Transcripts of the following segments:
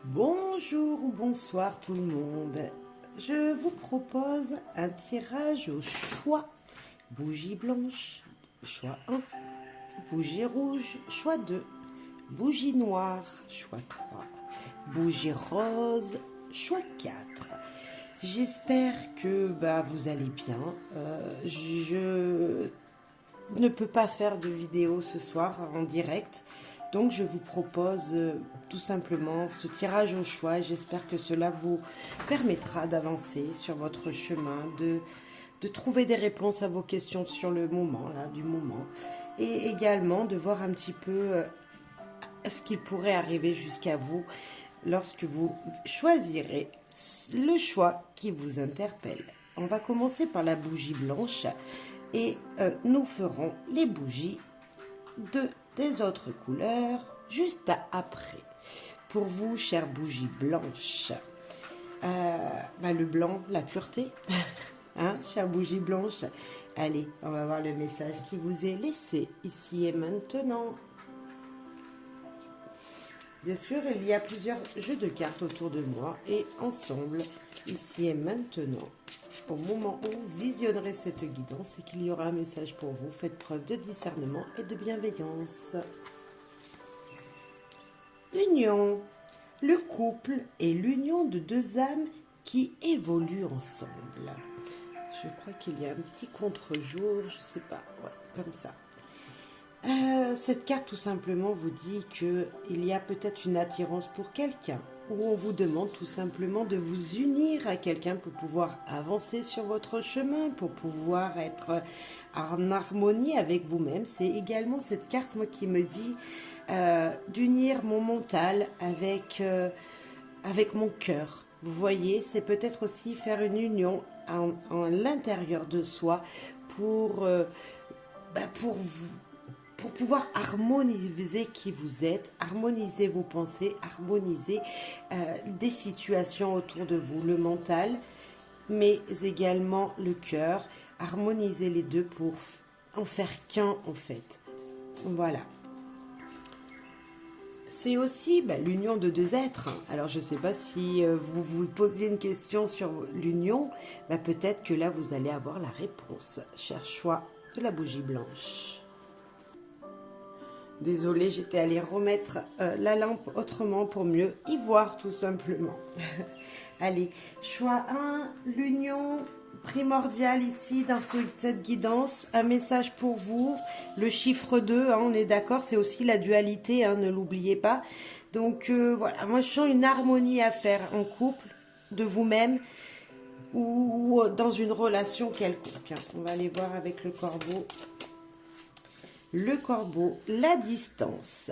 Bonjour ou bonsoir tout le monde. Je vous propose un tirage au choix. Bougie blanche, choix 1. Bougie rouge, choix 2. Bougie noire, choix 3. Bougie rose, choix 4. J'espère que vous allez bien. Je ne peux pas faire de vidéo ce soir en direct. Donc je vous propose tout simplement ce tirage au choix. J'espère que cela vous permettra d'avancer sur votre chemin, de trouver des réponses à vos questions sur le moment, là, du moment. Et également de voir un petit peu ce qui pourrait arriver jusqu'à vous lorsque vous choisirez le choix qui vous interpelle. On va commencer par la bougie blanche et nous ferons les bougies des autres couleurs juste après. Pour vous, chère bougie blanche, le blanc, la pureté, hein, chère bougie blanche. Allez, on va voir le message qui vous est laissé ici et maintenant. Bien sûr, il y a plusieurs jeux de cartes autour de moi et ensemble, ici et maintenant, au moment où vous visionnerez cette guidance et qu'il y aura un message pour vous, faites preuve de discernement et de bienveillance. Union. Le couple est l'union de deux âmes qui évoluent ensemble. Je crois qu'il y a un petit contre-jour, je sais pas, ouais, comme ça. Cette carte tout simplement vous dit qu'il y a peut-être une attirance pour quelqu'un, ou on vous demande tout simplement de vous unir à quelqu'un pour pouvoir avancer sur votre chemin, pour pouvoir être en harmonie avec vous-même. C'est également cette carte moi qui me dit d'unir mon mental avec mon cœur. Vous voyez, c'est peut-être aussi faire une union en l'intérieur de soi pour pouvoir harmoniser qui vous êtes, harmoniser vos pensées, harmoniser des situations autour de vous, le mental, mais également le cœur, harmoniser les deux pour en faire qu'un en fait. Voilà. C'est aussi l'union de deux êtres. Alors je ne sais pas si vous vous posiez une question sur l'union, peut-être que là vous allez avoir la réponse. Cher choix de la bougie blanche. Désolée, j'étais allée remettre la lampe autrement pour mieux y voir tout simplement. Allez, choix 1, l'union primordiale ici dans cette guidance. Un message pour vous, le chiffre 2, hein, on est d'accord, c'est aussi la dualité, hein, ne l'oubliez pas. Donc voilà, moi je sens une harmonie à faire en couple, de vous-même ou dans une relation quelconque. On va aller voir avec le corbeau. Le corbeau, la distance.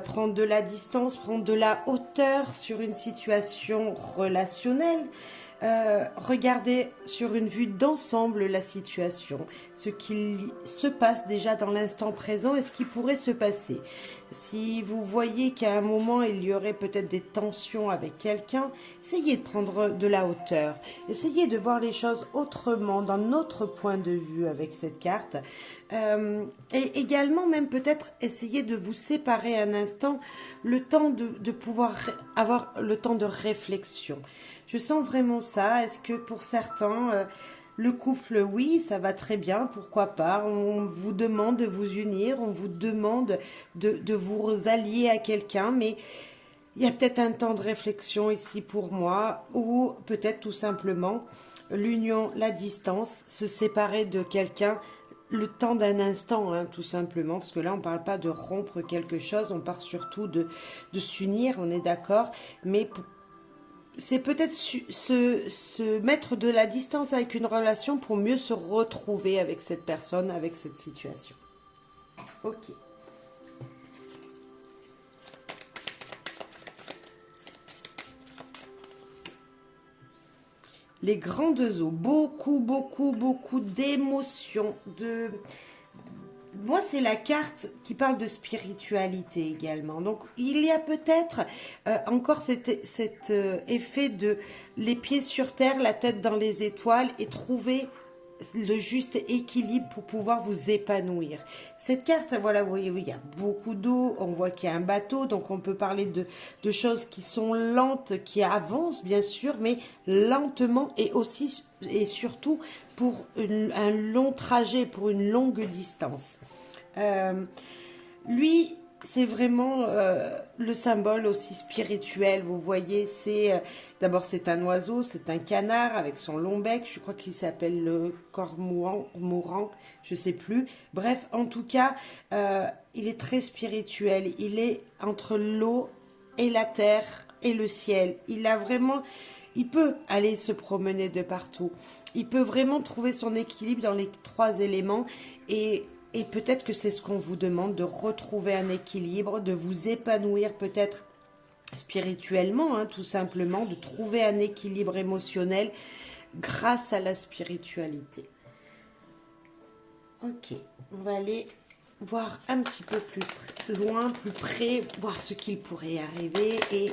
Prendre de la distance, prendre de la hauteur sur une situation relationnelle. Regarder sur une vue d'ensemble la situation, ce qu'il se passe déjà dans l'instant présent et ce qui pourrait se passer. Si vous voyez qu'à un moment il y aurait peut-être des tensions avec quelqu'un, essayez de prendre de la hauteur, essayez de voir les choses autrement, dans notre point de vue avec cette carte. Et également même peut-être essayer de vous séparer un instant, le temps de pouvoir avoir le temps de réflexion. Je sens vraiment ça. Est-ce que pour certains, le couple, oui, ça va très bien, pourquoi pas. On vous demande de vous unir, on vous demande de vous allier à quelqu'un, mais il y a peut-être un temps de réflexion ici pour moi, ou peut-être tout simplement l'union, la distance, se séparer de quelqu'un, le temps d'un instant, hein, tout simplement, parce que là, on ne parle pas de rompre quelque chose, on parle surtout de s'unir, on est d'accord, mais c'est peut-être se mettre de la distance avec une relation pour mieux se retrouver avec cette personne, avec cette situation. Ok. Les grandes eaux, beaucoup d'émotions, Moi, c'est la carte qui parle de spiritualité également. Donc, il y a peut-être encore cet effet de les pieds sur terre, la tête dans les étoiles et trouver le juste équilibre pour pouvoir vous épanouir. Cette carte, voilà, vous voyez, il y a beaucoup d'eau, on voit qu'il y a un bateau, donc on peut parler de choses qui sont lentes, qui avancent bien sûr, mais lentement et aussi et surtout pour un long trajet, pour une longue distance. Lui, c'est vraiment le symbole aussi spirituel, vous voyez, d'abord c'est un oiseau, c'est un canard avec son long bec, je crois qu'il s'appelle le cormorant, je sais plus. Bref, en tout cas, il est très spirituel, il est entre l'eau et la terre et le ciel. Il peut aller se promener de partout, il peut vraiment trouver son équilibre dans les trois éléments et peut-être que c'est ce qu'on vous demande, de retrouver un équilibre, de vous épanouir peut-être spirituellement, hein, tout simplement, de trouver un équilibre émotionnel grâce à la spiritualité. Ok, on va aller voir un petit peu plus loin, plus près, voir ce qu'il pourrait arriver et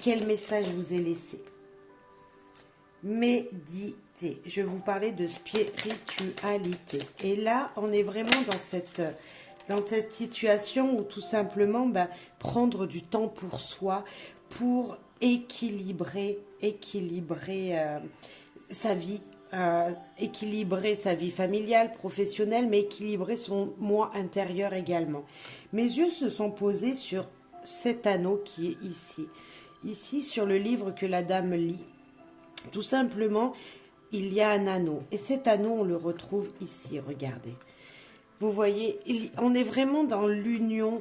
quel message vous est laissé. Méditer. Je vais vous parler de spiritualité. Et là, on est vraiment dans cette situation où tout simplement, prendre du temps pour soi, pour équilibrer sa vie, équilibrer sa vie familiale, professionnelle, mais équilibrer son moi intérieur également. Mes yeux se sont posés sur cet anneau qui est ici. Ici, sur le livre que la dame lit. Tout simplement, il y a un anneau. Et cet anneau, on le retrouve ici, regardez. Vous voyez, on est vraiment dans l'union,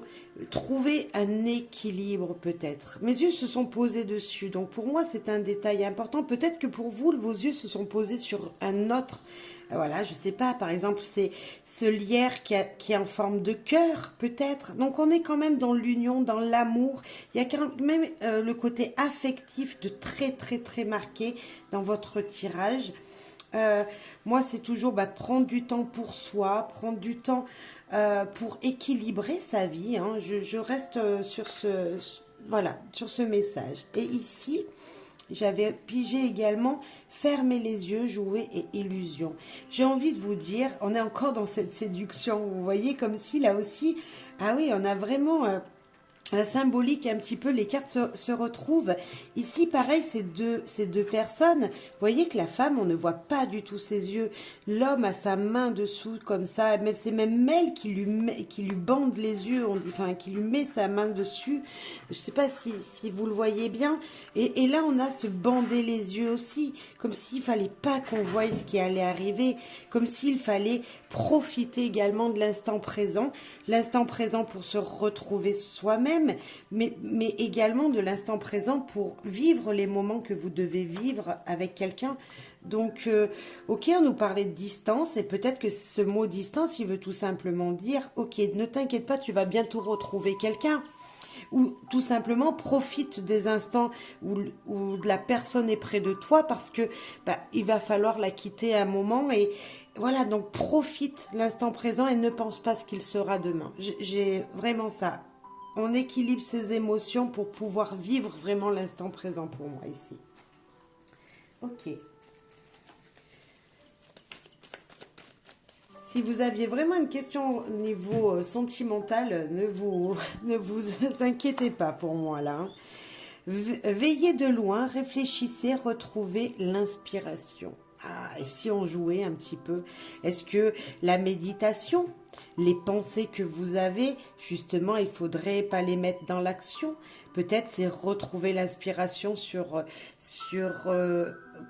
trouver un équilibre peut-être. Mes yeux se sont posés dessus, donc pour moi c'est un détail important. Peut-être que pour vous, vos yeux se sont posés sur un autre, voilà, je sais pas, par exemple c'est ce lierre qui est en forme de cœur peut-être. Donc on est quand même dans l'union, dans l'amour. Il y a quand même le côté affectif de très très très marqué dans votre tirage. Moi, c'est toujours prendre du temps pour soi, prendre du temps pour équilibrer sa vie. Hein. Je reste sur sur ce message. Et ici, j'avais pigé également fermer les yeux, jouer et illusion. J'ai envie de vous dire, on est encore dans cette séduction. Vous voyez, comme si là aussi, ah oui, on a vraiment la symbolique un petit peu, les cartes se retrouvent. Ici, pareil, ces deux personnes, vous voyez que la femme, on ne voit pas du tout ses yeux. L'homme a sa main dessous, comme ça, mais c'est même elle qui lui bande les yeux, enfin, qui lui met sa main dessus. Je ne sais pas si vous le voyez bien. Et là, on a se bander les yeux aussi, comme s'il fallait pas qu'on voie ce qui allait arriver, comme s'il fallait profiter également de l'instant présent pour se retrouver soi-même, mais également de l'instant présent pour vivre les moments que vous devez vivre avec quelqu'un. Donc, ok, on nous parlait de distance, et peut-être que ce mot distance, il veut tout simplement dire, ok, ne t'inquiète pas, tu vas bientôt retrouver quelqu'un. Ou tout simplement profite des instants où la personne est près de toi, parce que il va falloir la quitter un moment, et voilà, donc profite l'instant présent et ne pense pas ce qu'il sera demain. J'ai vraiment ça. On équilibre ses émotions pour pouvoir vivre vraiment l'instant présent pour moi ici. Ok. Si vous aviez vraiment une question au niveau sentimental, ne vous inquiétez pas pour moi là. Hein. Veillez de loin, réfléchissez, retrouvez l'inspiration. Ah, et si on jouait un petit peu, est-ce que la méditation, les pensées que vous avez, justement, il faudrait pas les mettre dans l'action. Peut-être c'est retrouver l'inspiration sur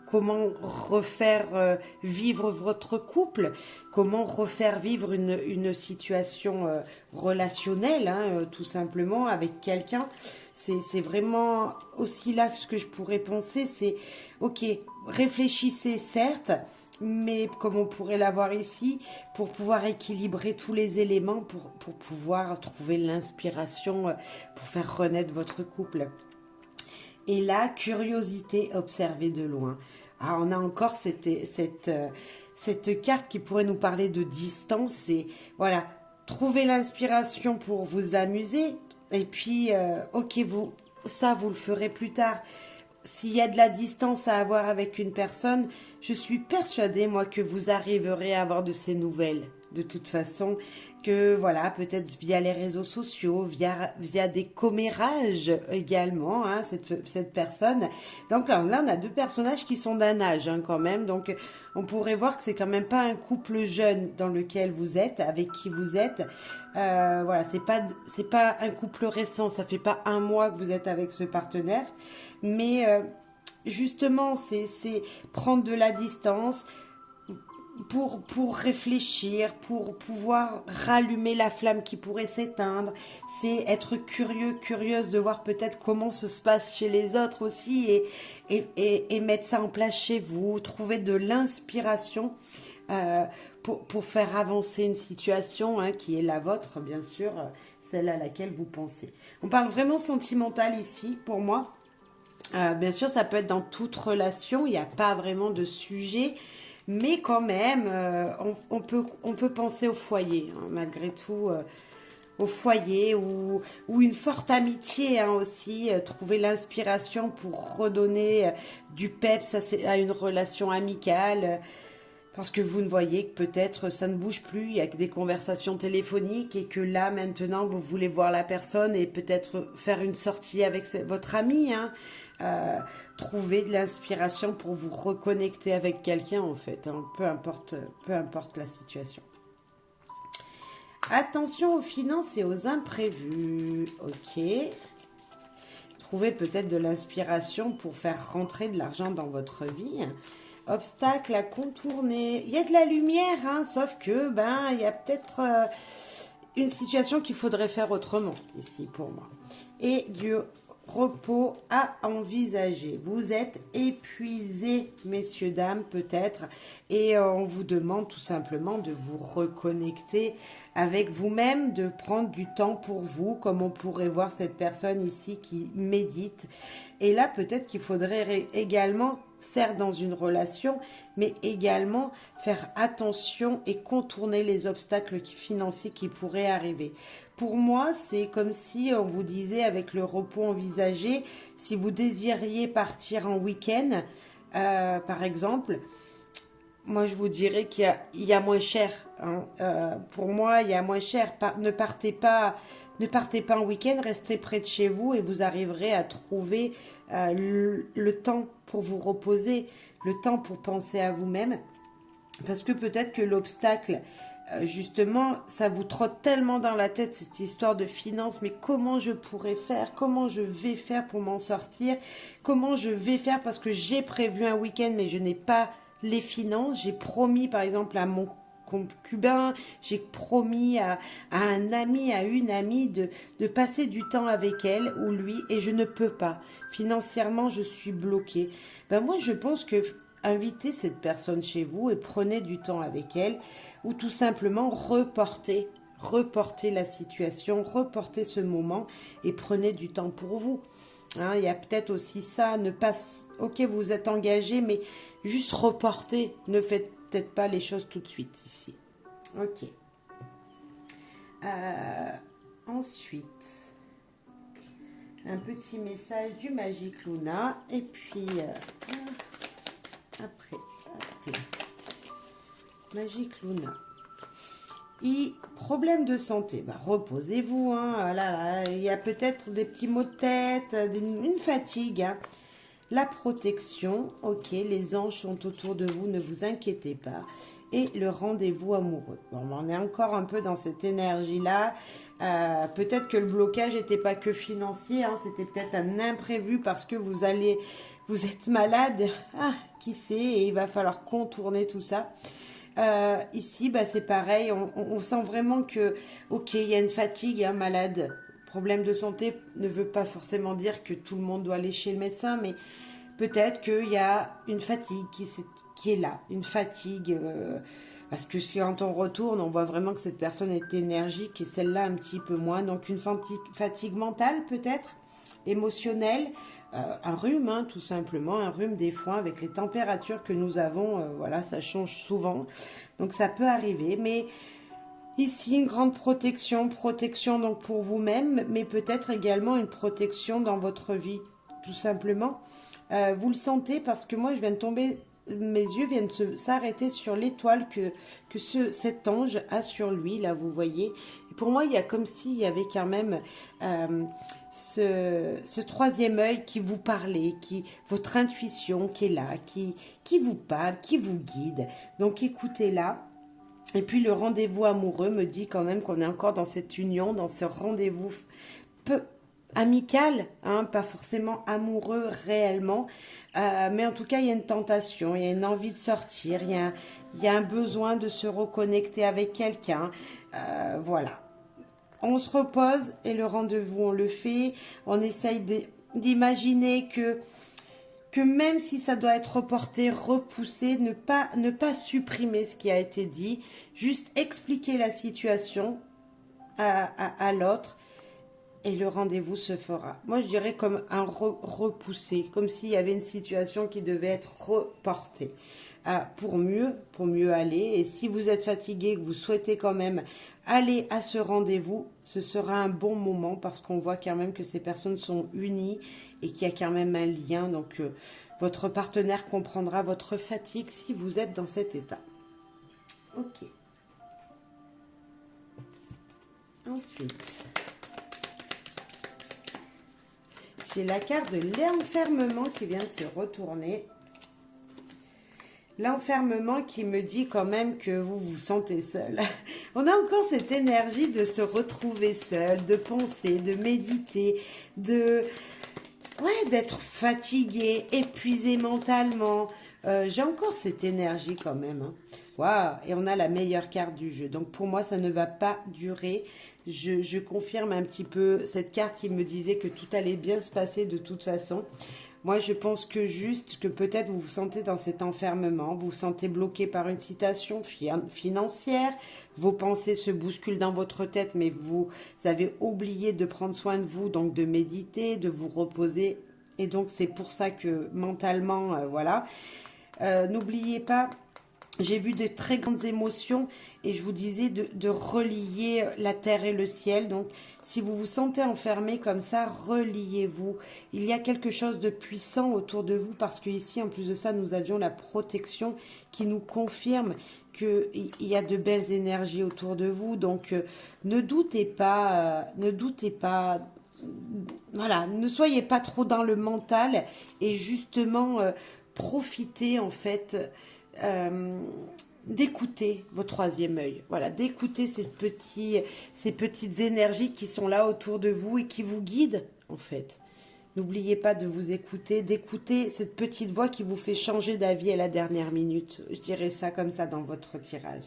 comment refaire vivre votre couple, comment refaire vivre une situation relationnelle, hein, tout simplement, avec quelqu'un. C'est vraiment aussi là ce que je pourrais penser, c'est, ok, réfléchissez certes, mais comme on pourrait l'avoir ici, pour pouvoir équilibrer tous les éléments, pour pouvoir trouver l'inspiration, pour faire renaître votre couple. Et là, curiosité, observer de loin. Ah, on a encore cette carte qui pourrait nous parler de distance, et voilà, trouver l'inspiration pour vous amuser, et puis, ok, vous le ferez plus tard. s'il y a de la distance à avoir avec une personne, je suis persuadée, moi, que vous arriverez à avoir de ces nouvelles. De toute façon, que voilà, peut-être via les réseaux sociaux, via des commérages également, hein, cette personne. Donc là, on a deux personnages qui sont d'un âge hein, quand même. Donc on pourrait voir que c'est quand même pas un couple jeune dans lequel vous êtes, avec qui vous êtes. Voilà, c'est pas un couple récent, ça fait pas un mois que vous êtes avec ce partenaire. Mais justement, c'est prendre de la distance pour réfléchir, pour pouvoir rallumer la flamme qui pourrait s'éteindre. C'est être curieux, curieuse de voir peut-être comment ça se passe chez les autres aussi et mettre ça en place chez vous, trouver de l'inspiration pour faire avancer une situation hein, qui est la vôtre, bien sûr, celle à laquelle vous pensez. On parle vraiment sentimental ici, pour moi. Bien sûr, ça peut être dans toute relation, il n'y a pas vraiment de sujet, mais quand même, on peut penser au foyer, hein, malgré tout, au foyer ou une forte amitié hein, aussi, trouver l'inspiration pour redonner du peps à une relation amicale. Parce que vous ne voyez que peut-être ça ne bouge plus, il y a que des conversations téléphoniques et que là maintenant vous voulez voir la personne et peut-être faire une sortie avec votre ami, hein, trouver de l'inspiration pour vous reconnecter avec quelqu'un en fait, hein, peu importe la situation. Attention aux finances et aux imprévus, ok. Trouvez peut-être de l'inspiration pour faire rentrer de l'argent dans votre vie. Obstacle à contourner. Il y a de la lumière, hein, sauf que il y a peut-être une situation qu'il faudrait faire autrement ici pour moi. Et du repos à envisager. Vous êtes épuisés, messieurs, dames, peut-être, et on vous demande tout simplement de vous reconnecter avec vous-même, de prendre du temps pour vous, comme on pourrait voir cette personne ici qui médite. Et là, peut-être qu'il faudrait également, certes dans une relation, mais également faire attention et contourner les obstacles financiers qui pourraient arriver. Pour moi, c'est comme si on vous disait avec le repos envisagé, si vous désiriez partir en week-end, par exemple, moi je vous dirais qu'il y a moins cher. Hein. Pour moi, il y a moins cher. Ne partez pas en week-end, restez près de chez vous et vous arriverez à trouver le temps pour vous reposer, le temps pour penser à vous-même. Parce que peut-être que l'obstacle, justement, ça vous trotte tellement dans la tête cette histoire de finances, mais comment je pourrais faire, comment je vais faire pour m'en sortir, comment je vais faire parce que j'ai prévu un week-end mais je n'ai pas les finances, j'ai promis par exemple à mon concubin, j'ai promis à un ami, à une amie de passer du temps avec elle ou lui et je ne peux pas. Financièrement, je suis bloquée. Moi, je pense que invitez cette personne chez vous et prenez du temps avec elle ou tout simplement reportez la situation, reportez ce moment et prenez du temps pour vous. Hein, il y a peut-être aussi ça, ne pas... Ok, vous êtes engagé, mais juste reportez, ne faites peut-être pas les choses tout de suite ici. Ok. Ensuite, un petit message du Magic Luna et puis... Après, Magic Luna. Problème de santé, reposez-vous. Hein, il y a peut-être des petits maux de tête, une fatigue. Hein. La protection, ok, les anges sont autour de vous, ne vous inquiétez pas. Et le rendez-vous amoureux. Bon, on est encore un peu dans cette énergie-là. Peut-être que le blocage n'était pas que financier, hein, c'était peut-être un imprévu parce que vous êtes malade. Ah, qui sait, et il va falloir contourner tout ça. Ici, c'est pareil, on sent vraiment que, ok, il y a une fatigue, un malade. Problème de santé ne veut pas forcément dire que tout le monde doit aller chez le médecin, mais peut-être qu'il y a une fatigue qui est là, une fatigue, parce que si quand on retourne, on voit vraiment que cette personne est énergique et celle-là un petit peu moins, donc une fatigue mentale peut-être, émotionnelle, un rhume, hein, tout simplement, un rhume des foins avec les températures que nous avons, voilà, ça change souvent, donc ça peut arriver, mais ici une grande protection donc pour vous-même, mais peut-être également une protection dans votre vie tout simplement. Vous le sentez parce que moi, je viens de tomber, mes yeux viennent de s'arrêter sur l'étoile que cet ange a sur lui, là, vous voyez. Et pour moi, il y a comme s'il y avait quand même ce troisième œil qui vous parlait, votre intuition qui est là, qui vous parle, qui vous guide. Donc, écoutez-la. Et puis, le rendez-vous amoureux me dit quand même qu'on est encore dans cette union, dans ce rendez-vous peu amical, hein, pas forcément amoureux réellement, mais en tout cas il y a une tentation, il y a une envie de sortir, il y a un besoin de se reconnecter avec quelqu'un, voilà. On se repose et le rendez-vous on le fait, on essaye d'imaginer que même si ça doit être reporté, repoussé, ne pas supprimer ce qui a été dit, juste expliquer la situation à l'autre, et le rendez-vous se fera. Moi, je dirais comme un repoussé, comme s'il y avait une situation qui devait être reportée pour mieux aller. Et si vous êtes fatigué, que vous souhaitez quand même aller à ce rendez-vous, ce sera un bon moment parce qu'on voit quand même que ces personnes sont unies et qu'il y a quand même un lien. Donc, votre partenaire comprendra votre fatigue si vous êtes dans cet état. Ok. Ensuite... j'ai la carte de l'enfermement qui vient de se retourner. L'enfermement qui me dit quand même que vous vous sentez seul. On a encore cette énergie de se retrouver seul, de penser, de méditer, d'être fatigué, épuisé mentalement. J'ai encore cette énergie quand même. Hein. Waouh! Et on a la meilleure carte du jeu. Donc pour moi, ça ne va pas durer. Je confirme un petit peu cette carte qui me disait que tout allait bien se passer de toute façon. Moi, je pense que juste que peut-être vous vous sentez dans cet enfermement, vous vous sentez bloqué par une situation financière, vos pensées se bousculent dans votre tête, mais vous avez oublié de prendre soin de vous, donc de méditer, de vous reposer. Et donc, c'est pour ça que mentalement, voilà. N'oubliez pas... J'ai vu de très grandes émotions et je vous disais de relier la terre et le ciel. Donc, si vous vous sentez enfermé comme ça, reliez-vous. Il y a quelque chose de puissant autour de vous parce qu'ici, en plus de ça, nous avions la protection qui nous confirme qu'il y a de belles énergies autour de vous. Donc, ne doutez pas, voilà, ne soyez pas trop dans le mental et justement, profitez en fait... d'écouter vos troisième œil, voilà, d'écouter ces petites énergies qui sont là autour de vous et qui vous guident en fait. N'oubliez pas de vous écouter, d'écouter cette petite voix qui vous fait changer d'avis à la dernière minute. Je dirais ça comme ça dans votre tirage.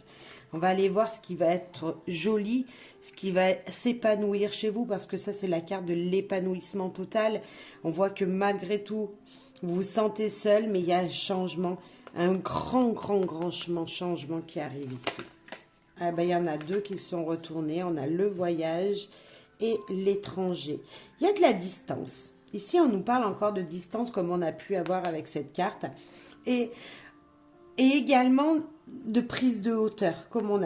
On va aller voir ce qui va être joli, ce qui va s'épanouir chez vous parce que ça c'est la carte de l'épanouissement total. On voit que malgré tout, vous vous sentez seul mais il y a un changement. Un grand changement qui arrive ici. Ah ben, il y en a deux qui sont retournés. On a le voyage et l'étranger. Il y a de la distance. Ici, on nous parle encore de distance comme on a pu avoir avec cette carte. Et également de prise de hauteur, comme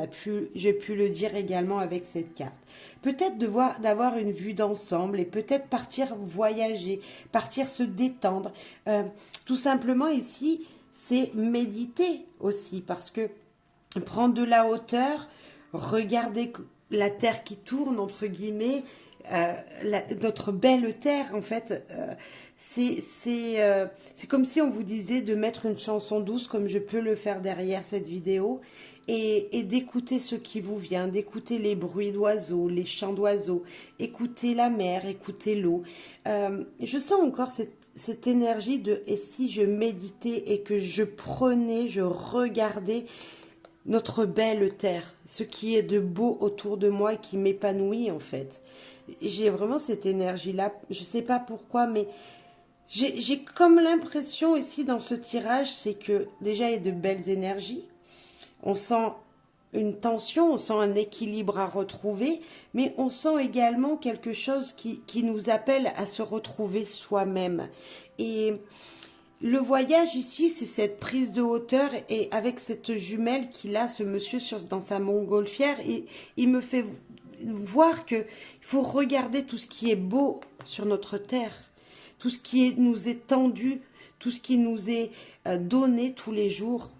j'ai pu le dire également avec cette carte. Peut-être d'avoir une vue d'ensemble et peut-être partir voyager, partir se détendre. Tout simplement ici... c'est méditer aussi, parce que prendre de la hauteur, regarder la terre qui tourne, entre guillemets, notre belle terre, en fait, c'est comme si on vous disait de mettre une chanson douce, comme je peux le faire derrière cette vidéo, et d'écouter ce qui vous vient, d'écouter les bruits d'oiseaux, les chants d'oiseaux, écouter la mer, écouter l'eau. Je sens encore cette énergie de « et si je méditais et que je regardais notre belle terre, ce qui est de beau autour de moi et qui m'épanouit en fait ». J'ai vraiment cette énergie-là, je ne sais pas pourquoi, mais j'ai comme l'impression ici dans ce tirage, c'est que déjà il y a de belles énergies, on sent une tension, on sent un équilibre à retrouver, mais on sent également quelque chose qui nous appelle à se retrouver soi-même. Et le voyage ici, c'est cette prise de hauteur, et avec cette jumelle qu'il a, ce monsieur dans sa montgolfière, il me fait voir qu'il faut regarder tout ce qui est beau sur notre terre. tout ce qui nous est tendu, tout ce qui nous est donné tous les jours,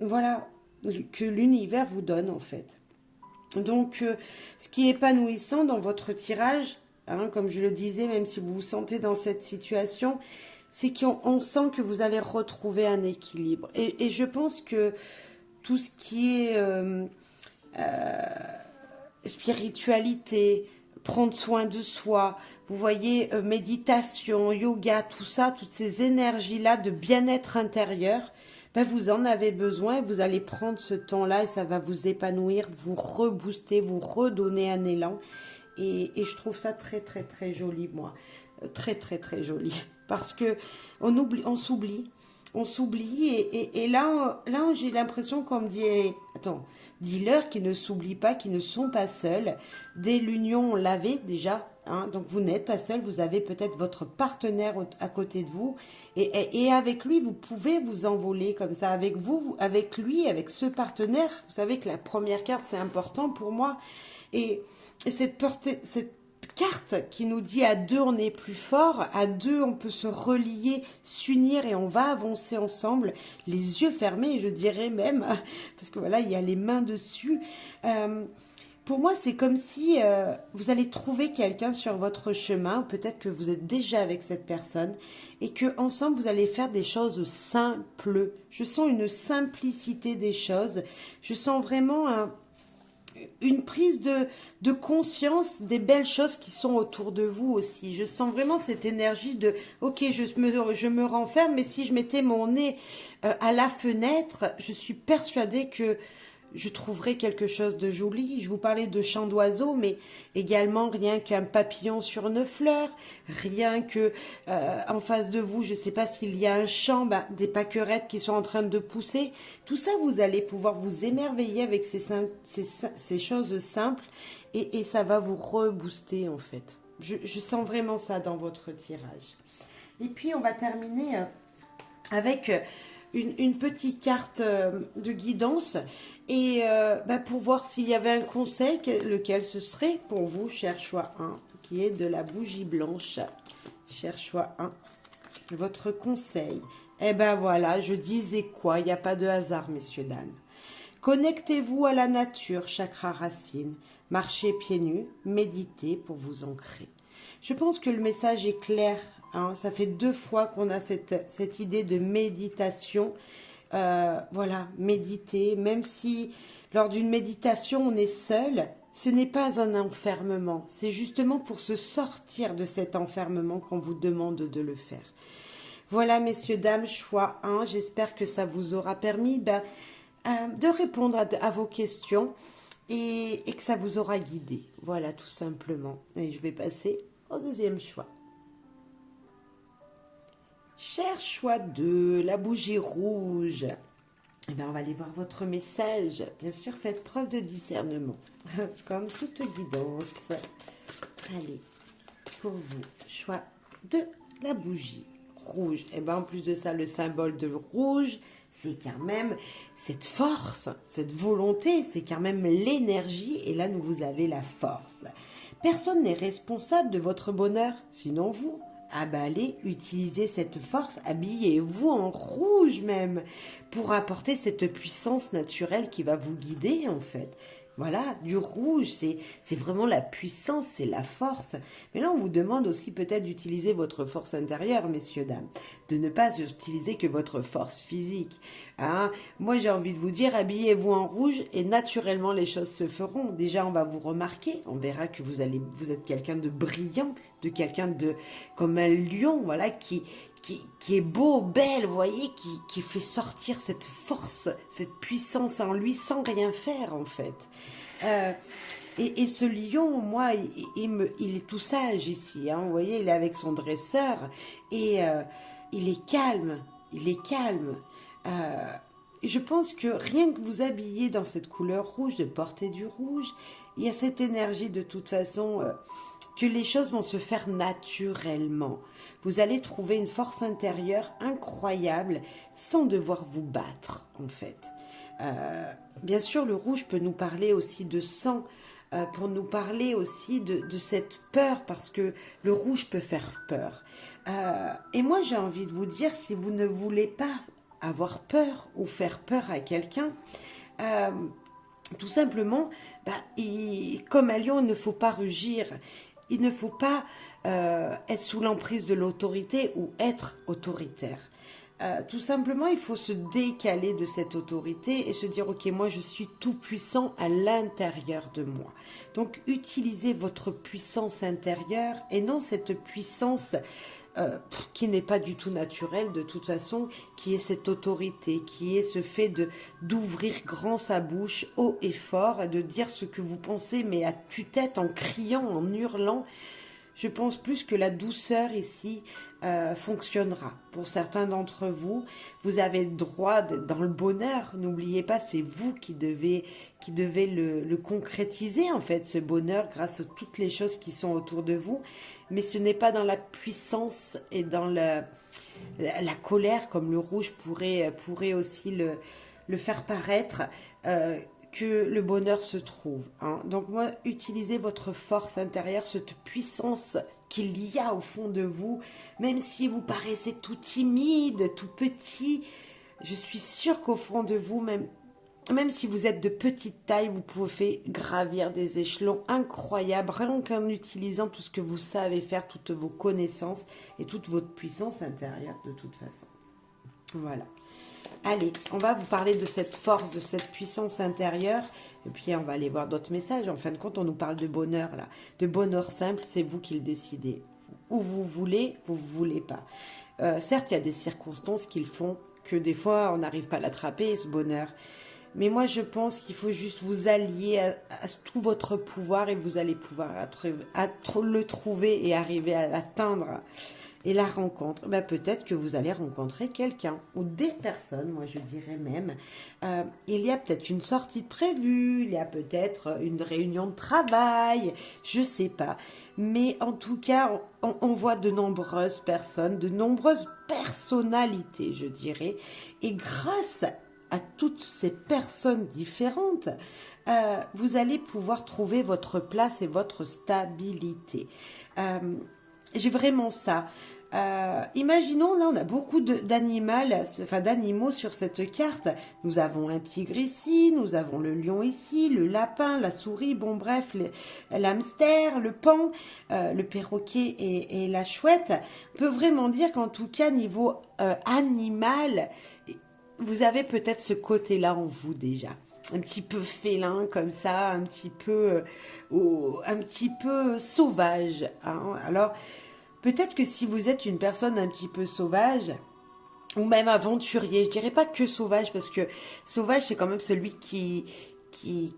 voilà, que l'univers vous donne en fait. Donc, ce qui est épanouissant dans votre tirage, hein, comme je le disais, même si vous vous sentez dans cette situation, c'est qu'on sent que vous allez retrouver un équilibre. Et je pense que tout ce qui est spiritualité, prendre soin de soi, vous voyez, méditation, yoga, tout ça, toutes ces énergies-là de bien-être intérieur, ben vous en avez besoin, vous allez prendre ce temps-là et ça va vous épanouir, vous rebooster, vous redonner un élan. Et je trouve ça très, très, très joli, moi. Très, très, très joli. Parce que on s'oublie. On s'oublie et là j'ai l'impression qu'on me dit, attends, dis-leur qu'ils ne s'oublient pas, qu'ils ne sont pas seuls. Dès l'union, on l'avait déjà, hein, donc vous n'êtes pas seul, vous avez peut-être votre partenaire à côté de vous et avec lui, vous pouvez vous envoler comme ça, avec vous, avec lui, avec ce partenaire. Vous savez que la première carte, c'est important pour moi. Et cette carte qui nous dit à deux on est plus fort, à deux on peut se relier, s'unir et on va avancer ensemble, les yeux fermés je dirais même, parce que voilà il y a les mains dessus. Pour moi c'est comme si vous allez trouver quelqu'un sur votre chemin, peut-être que vous êtes déjà avec cette personne et que ensemble vous allez faire des choses simples. Je sens une simplicité des choses, je sens vraiment une prise de conscience des belles choses qui sont autour de vous aussi. Je sens vraiment cette énergie de « Ok, je me renferme, mais si je mettais mon nez à la fenêtre, je suis persuadée que je trouverais quelque chose de joli. » Je vous parlais de chant d'oiseau, mais également rien qu'un papillon sur une fleur, rien que en face de vous, je ne sais pas s'il y a un champ, des pâquerettes qui sont en train de pousser. Tout ça, vous allez pouvoir vous émerveiller avec ces choses simples et ça va vous rebooster en fait. Je sens vraiment ça dans votre tirage. Et puis, on va terminer avec une petite carte de guidance et pour voir s'il y avait un conseil, lequel ce serait pour vous, cher choix 1, qui est de la bougie blanche. Cher choix 1, votre conseil. Eh ben voilà, je disais quoi, il n'y a pas de hasard, messieurs, dames. Connectez-vous à la nature, chakra racine. Marchez pieds nus, méditez pour vous ancrer. Je pense que le message est clair. Hein, ça fait 2 fois qu'on a cette idée de méditation. Voilà, méditer. Même si lors d'une méditation, on est seul, ce n'est pas un enfermement. C'est justement pour se sortir de cet enfermement qu'on vous demande de le faire. Voilà, messieurs, dames, choix 1. J'espère que ça vous aura permis de répondre à vos questions et que ça vous aura guidé. Voilà, tout simplement. Et je vais passer au deuxième choix. Cher choix 2, la bougie rouge. Eh bien, on va aller voir votre message. Bien sûr, faites preuve de discernement, comme toute guidance. Allez, pour vous, choix de la bougie rouge. Et bien, en plus de ça, le symbole de rouge, c'est quand même cette force, cette volonté, c'est quand même l'énergie. Et là, vous avez la force. Personne n'est responsable de votre bonheur, sinon vous. Ah ben allez, utilisez cette force, habillez-vous en rouge même, pour apporter cette puissance naturelle qui va vous guider en fait. Voilà, du rouge, c'est vraiment la puissance, c'est la force. Mais là, on vous demande aussi peut-être d'utiliser votre force intérieure, messieurs, dames. De ne pas utiliser que votre force physique. Hein. Moi, j'ai envie de vous dire, habillez-vous en rouge et naturellement, les choses se feront. Déjà, on va vous remarquer. On verra que vous êtes quelqu'un de brillant, de quelqu'un de comme un lion, voilà, qui est beau, belle, vous voyez, qui fait sortir cette force, cette puissance en lui sans rien faire, en fait. Et ce lion, moi, il est tout sage ici, hein, vous voyez, il est avec son dresseur, et il est calme, je pense que rien que vous habiller dans cette couleur rouge, de porter du rouge, il y a cette énergie de toute façon que les choses vont se faire naturellement. Vous allez trouver une force intérieure incroyable sans devoir vous battre, en fait. Bien sûr, le rouge peut nous parler aussi de sang. pour nous parler aussi de cette peur, parce que le rouge peut faire peur. Et moi, j'ai envie de vous dire, si vous ne voulez pas avoir peur ou faire peur à quelqu'un, tout simplement, comme à Lyon, il ne faut pas rugir, il ne faut pas être sous l'emprise de l'autorité ou être autoritaire. Tout simplement, il faut se décaler de cette autorité et se dire, ok, moi je suis tout puissant à l'intérieur de moi. Donc, utilisez votre puissance intérieure et non cette puissance qui n'est pas du tout naturelle de toute façon, qui est cette autorité, qui est ce fait d'ouvrir grand sa bouche haut et fort, et de dire ce que vous pensez, mais à tue-tête, en criant, en hurlant. Je pense plus que la douceur ici fonctionnera. Pour certains d'entre vous, vous avez le droit d'être dans le bonheur. N'oubliez pas, c'est vous qui devez le concrétiser, en fait, ce bonheur, grâce à toutes les choses qui sont autour de vous. Mais ce n'est pas dans la puissance et dans la colère, comme le rouge pourrait aussi le faire paraître, que le bonheur se trouve. Donc moi, utilisez votre force intérieure, cette puissance qu'il y a au fond de vous, même si vous paraissez tout timide, tout petit, je suis sûre qu'au fond de vous, même si vous êtes de petite taille, vous pouvez gravir des échelons incroyables, rien qu'en utilisant tout ce que vous savez faire, toutes vos connaissances et toute votre puissance intérieure de toute façon. Voilà. Allez, on va vous parler de cette force, de cette puissance intérieure. Et puis, on va aller voir d'autres messages. En fin de compte, on nous parle de bonheur, là. De bonheur simple, c'est vous qui le décidez. Ou vous voulez pas. Certes, il y a des circonstances qui font que des fois, on n'arrive pas à l'attraper, ce bonheur. Mais moi, je pense qu'il faut juste vous allier à tout votre pouvoir et vous allez pouvoir le trouver et arriver à l'atteindre. Et la rencontre, peut-être que vous allez rencontrer quelqu'un ou des personnes, moi je dirais même. Il y a peut-être une sortie de prévue, il y a peut-être une réunion de travail, je sais pas. Mais en tout cas, on voit de nombreuses personnes, de nombreuses personnalités, je dirais. Et grâce à toutes ces personnes différentes, vous allez pouvoir trouver votre place et votre stabilité. J'ai vraiment ça. Imaginons, là, on a beaucoup d'animaux sur cette carte. Nous avons un tigre ici, nous avons le lion ici, le lapin, la souris, bon bref, l'hamster, le paon, le perroquet et la chouette. On peut vraiment dire qu'en tout cas, niveau animal, vous avez peut-être ce côté-là en vous déjà. Un petit peu félin comme ça, un petit peu sauvage. Alors, peut-être que si vous êtes une personne un petit peu sauvage, ou même aventurier, je dirais pas que sauvage, parce que sauvage, c'est quand même celui qui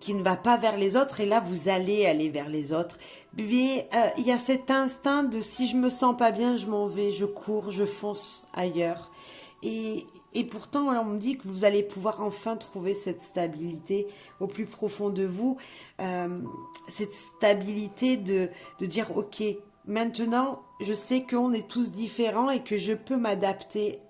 ne va pas vers les autres, et là, vous allez aller vers les autres. Mais il y a cet instinct de si je me sens pas bien, je m'en vais, je cours, je fonce ailleurs. Et pourtant, on me dit que vous allez pouvoir enfin trouver cette stabilité au plus profond de vous, cette stabilité de dire, ok, maintenant, je sais qu'on est tous différents et que je peux m'adapter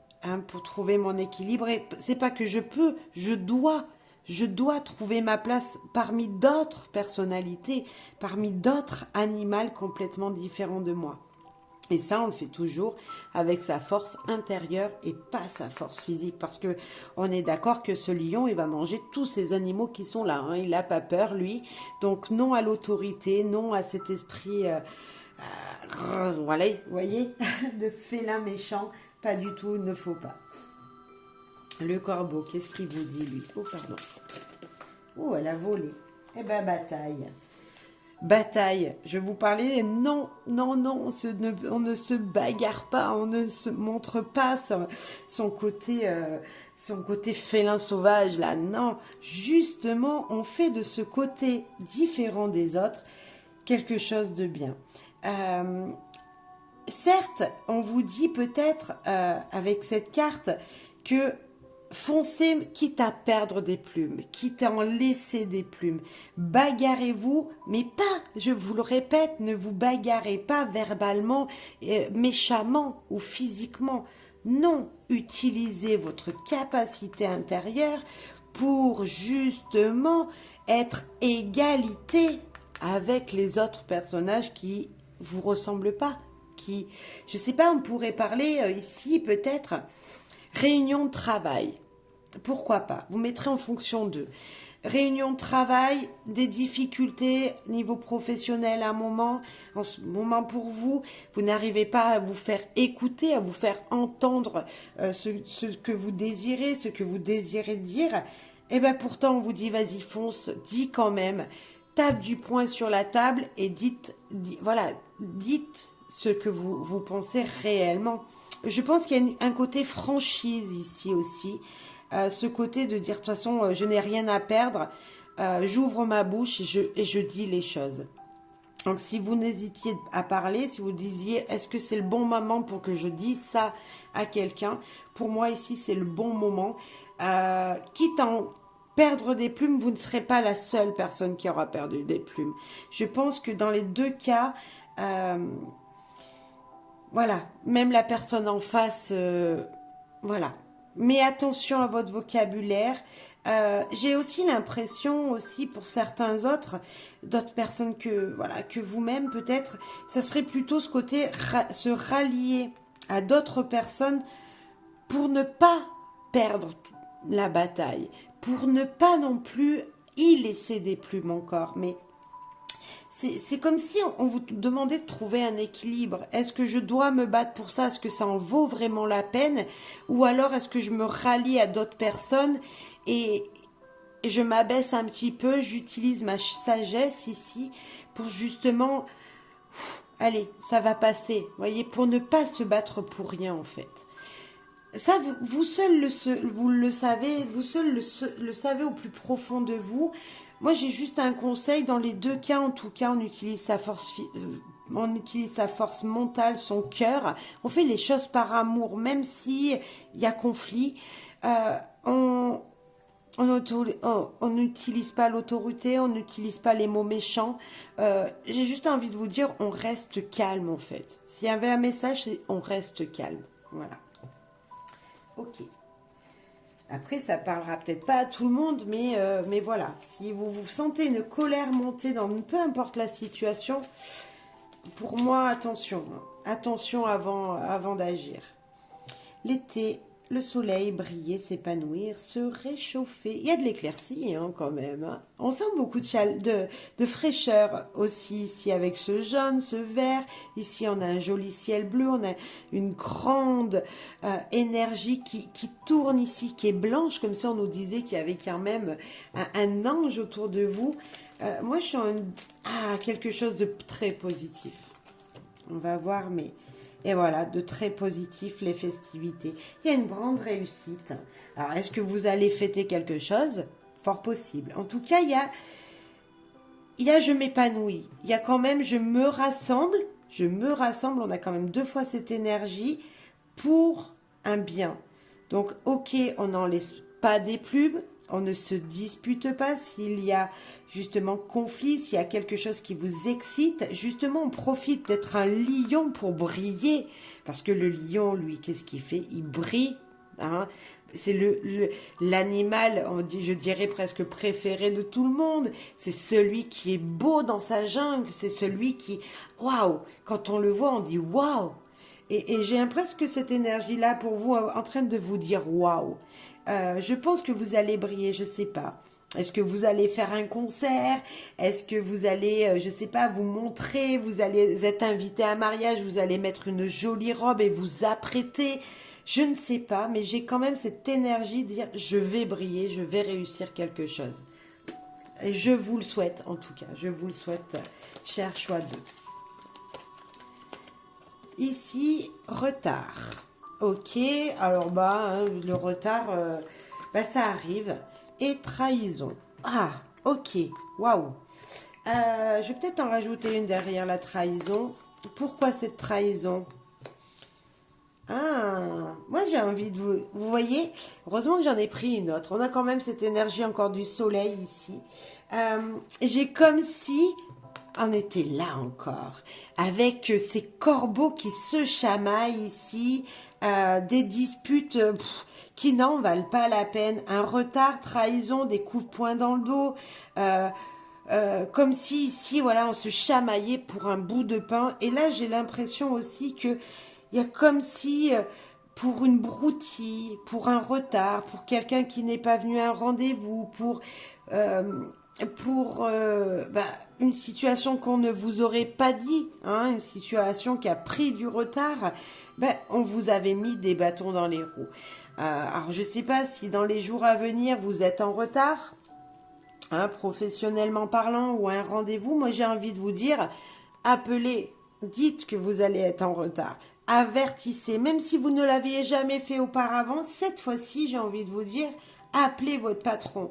pour trouver mon équilibre. Et c'est pas que je peux, je dois trouver ma place parmi d'autres personnalités, parmi d'autres animaux complètement différents de moi. Et ça, on le fait toujours avec sa force intérieure et pas sa force physique. Parce que on est d'accord que ce lion, il va manger tous ces animaux qui sont là. Il n'a pas peur, lui. Donc, non à l'autorité, non à cet esprit... voilà, vous voyez, de félin méchant, pas du tout, il ne faut pas. Le corbeau, qu'est-ce qu'il vous dit, lui? Oh, pardon. Oh, elle a volé. Eh ben, bataille. Bataille, je vous parlais, non, on ne se bagarre pas, on ne se montre pas son côté félin sauvage, là, non. Justement, on fait de ce côté différent des autres quelque chose de bien. Certes, on vous dit peut-être avec cette carte que foncez quitte à perdre des plumes, quitte à en laisser des plumes. Bagarrez-vous, mais pas, je vous le répète, ne vous bagarrez pas verbalement, méchamment ou physiquement. Non, utilisez votre capacité intérieure pour justement être égalité avec les autres personnages qui vous ressemblent pas, qui, je sais pas, on pourrait parler ici peut-être réunion de travail. Pourquoi pas? Vous mettrez en fonction d'eux. Réunion de travail, des difficultés niveau professionnel à un moment, en ce moment pour vous, vous n'arrivez pas à vous faire écouter, à vous faire entendre ce que vous désirez, ce que vous désirez dire. Et bien pourtant on vous dit vas-y fonce, dis quand même, tape du poing sur la table et voilà, dites ce que vous pensez réellement. Je pense qu'il y a un côté franchise ici aussi. Ce côté de dire de toute façon je n'ai rien à perdre, j'ouvre ma bouche et je dis les choses. Donc si vous n'hésitiez à parler, si vous disiez est-ce que c'est le bon moment pour que je dise ça à quelqu'un, pour moi ici c'est le bon moment. Quitte à en perdre des plumes, vous ne serez pas la seule personne qui aura perdu des plumes. Je pense que dans les deux cas, voilà, même la personne en face, voilà. Mais attention à votre vocabulaire. J'ai aussi l'impression aussi pour certains d'autres personnes que vous-même peut-être, ça serait plutôt ce côté se rallier à d'autres personnes pour ne pas perdre la bataille, pour ne pas non plus y laisser des plumes encore. Mais c'est comme si on vous demandait de trouver un équilibre. Est-ce que je dois me battre pour ça? Est-ce que ça en vaut vraiment la peine? Ou alors est-ce que je me rallie à d'autres personnes et je m'abaisse un petit peu, j'utilise ma sagesse ici pour justement, allez, ça va passer, vous voyez, pour ne pas se battre pour rien en fait. Ça, vous seul vous le savez, vous seul le savez au plus profond de vous. Moi, j'ai juste un conseil. Dans les deux cas, en tout cas, on utilise sa force mentale, son cœur. On fait les choses par amour, même si il y a conflit. On n'utilise pas l'autorité, on n'utilise pas les mots méchants. J'ai juste envie de vous dire, on reste calme en fait. S'il y avait un message, c'est on reste calme. Voilà. Ok. Après, ça parlera peut-être pas à tout le monde, mais voilà. Si vous sentez une colère monter dans peu importe la situation, pour moi, attention. Attention avant d'agir. L'été, le soleil briller, s'épanouir, se réchauffer. Il y a de l'éclaircie quand même. Hein. On sent beaucoup de fraîcheur aussi ici avec ce jaune, ce vert. Ici, on a un joli ciel bleu. On a une grande énergie qui tourne ici, qui est blanche. Comme ça, on nous disait qu'il y avait quand même un ange autour de vous. Moi, je sens quelque chose de très positif. On va voir, mais... Et voilà, de très positif, les festivités. Il y a une grande réussite. Alors, est-ce que vous allez fêter quelque chose? Fort possible. En tout cas, il y a je m'épanouis. Il y a quand même je me rassemble. Je me rassemble. On a quand même deux fois cette énergie pour un bien. Donc, ok, on n'en laisse pas des plumes. On ne se dispute pas s'il y a justement conflit, s'il y a quelque chose qui vous excite. Justement, on profite d'être un lion pour briller. Parce que le lion, lui, qu'est-ce qu'il fait? Il brille. Hein? C'est l'animal, je dirais presque préféré de tout le monde. C'est celui qui est beau dans sa jungle. C'est celui qui, waouh, quand on le voit, on dit waouh. Et j'ai presque cette énergie-là pour vous, en train de vous dire waouh. Je pense que vous allez briller, je sais pas. Est-ce que vous allez faire un concert? Est-ce que vous allez, je sais pas, vous montrer? Vous allez être invité à un mariage? Vous allez mettre une jolie robe et vous apprêter? Je ne sais pas, mais j'ai quand même cette énergie de dire je vais briller, je vais réussir quelque chose. Et je vous le souhaite, en tout cas. Je vous le souhaite, cher choix 2. Ici, retard. Ok, alors le retard, ça arrive. Et trahison. Ah, ok, waouh. Je vais peut-être en rajouter une derrière la trahison. Pourquoi cette trahison? Moi j'ai envie de vous... Vous voyez, heureusement que j'en ai pris une autre. On a quand même cette énergie encore du soleil ici. J'ai comme si... On était là encore, avec ces corbeaux qui se chamaillent ici, des disputes qui n'en valent pas la peine, un retard, trahison, des coups de poing dans le dos. comme si ici, voilà, on se chamaillait pour un bout de pain. Et là, j'ai l'impression aussi que il y a comme si, pour une broutille, pour un retard, pour quelqu'un qui n'est pas venu à un rendez-vous, euh, pour une situation qu'on ne vous aurait pas dit, hein, une situation qui a pris du retard, on vous avait mis des bâtons dans les roues. Alors, je ne sais pas si dans les jours à venir, vous êtes en retard, hein, professionnellement parlant, ou à un rendez-vous. Moi, j'ai envie de vous dire, appelez, dites que vous allez être en retard. Avertissez, même si vous ne l'aviez jamais fait auparavant, cette fois-ci, j'ai envie de vous dire, appelez votre patron.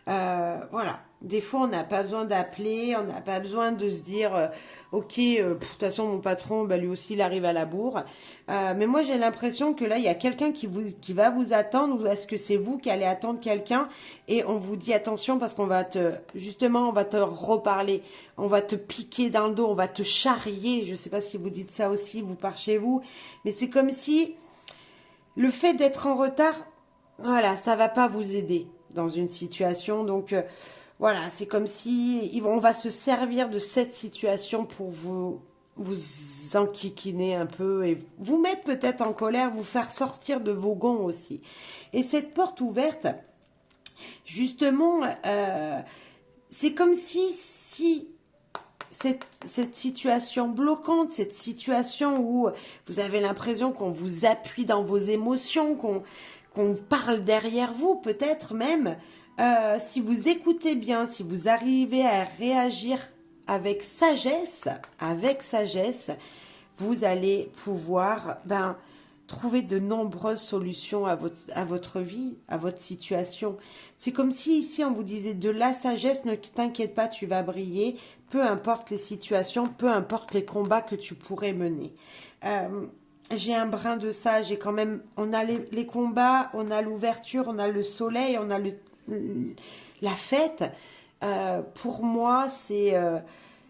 Voilà, des fois on n'a pas besoin d'appeler, on n'a pas besoin de se dire ok, de toute façon mon patron, lui aussi il arrive à la bourre. Mais moi j'ai l'impression que là il y a quelqu'un qui va vous attendre, ou est-ce que c'est vous qui allez attendre quelqu'un, et on vous dit attention parce qu'on va on va te reparler, on va te piquer dans le dos, on va te charrier. Je sais pas si vous dites ça aussi vous par chez vous, mais c'est comme si le fait d'être en retard, voilà, ça va pas vous aider dans une situation. Donc voilà, c'est comme si on va se servir de cette situation pour vous enquiquiner un peu et vous mettre peut-être en colère, vous faire sortir de vos gonds aussi. Et cette porte ouverte, justement, c'est comme si cette situation bloquante, cette situation où vous avez l'impression qu'on vous appuie dans vos émotions, qu'on parle derrière vous, peut-être même, si vous écoutez bien, si vous arrivez à réagir avec sagesse, vous allez pouvoir trouver de nombreuses solutions à votre vie, à votre situation. C'est comme si ici on vous disait de la sagesse, ne t'inquiète pas, tu vas briller, peu importe les situations, peu importe les combats que tu pourrais mener. J'ai un brin de ça, j'ai quand même, on a les combats, on a l'ouverture, on a le soleil, on a la fête. Pour moi, il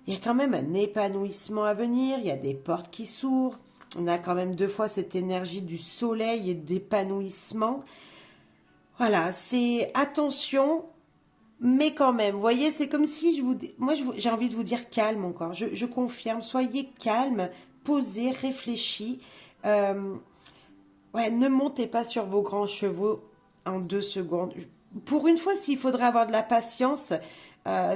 y a quand même un épanouissement à venir, il y a des portes qui s'ouvrent. On a quand même 2 fois cette énergie du soleil et d'épanouissement. Voilà, c'est attention, mais quand même. Vous voyez, c'est comme si j'ai envie de vous dire calme encore. Je confirme, soyez calme, posez, réfléchis. Ouais, ne montez pas sur vos grands chevaux en 2 secondes. Pour une fois, s'il faudrait avoir de la patience,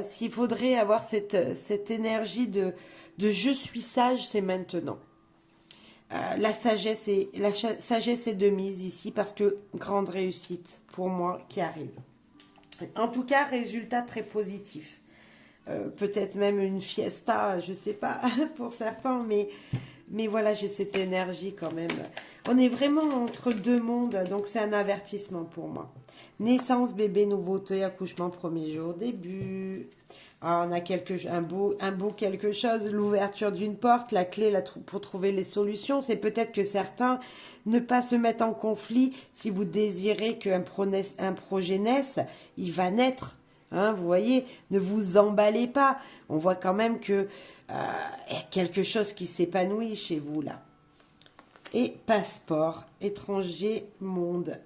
s'il faudrait avoir cette énergie de je suis sage, c'est maintenant. La sagesse est de mise ici parce que grande réussite pour moi qui arrive. En tout cas, résultat très positif. Peut-être même une fiesta, je sais pas pour certains, mais voilà, j'ai cette énergie quand même. On est vraiment entre 2 mondes, donc c'est un avertissement pour moi. Naissance, bébé, nouveauté, accouchement, premier jour, début. Ah, on a un beau quelque chose, l'ouverture d'une porte, la clé pour trouver les solutions. C'est peut-être que certains ne pas se mettre en conflit. Si vous désirez qu'un projet naisse, il va naître. Hein, vous voyez, ne vous emballez pas. On voit quand même que y a quelque chose qui s'épanouit chez vous là. Et passeport, étranger, monde.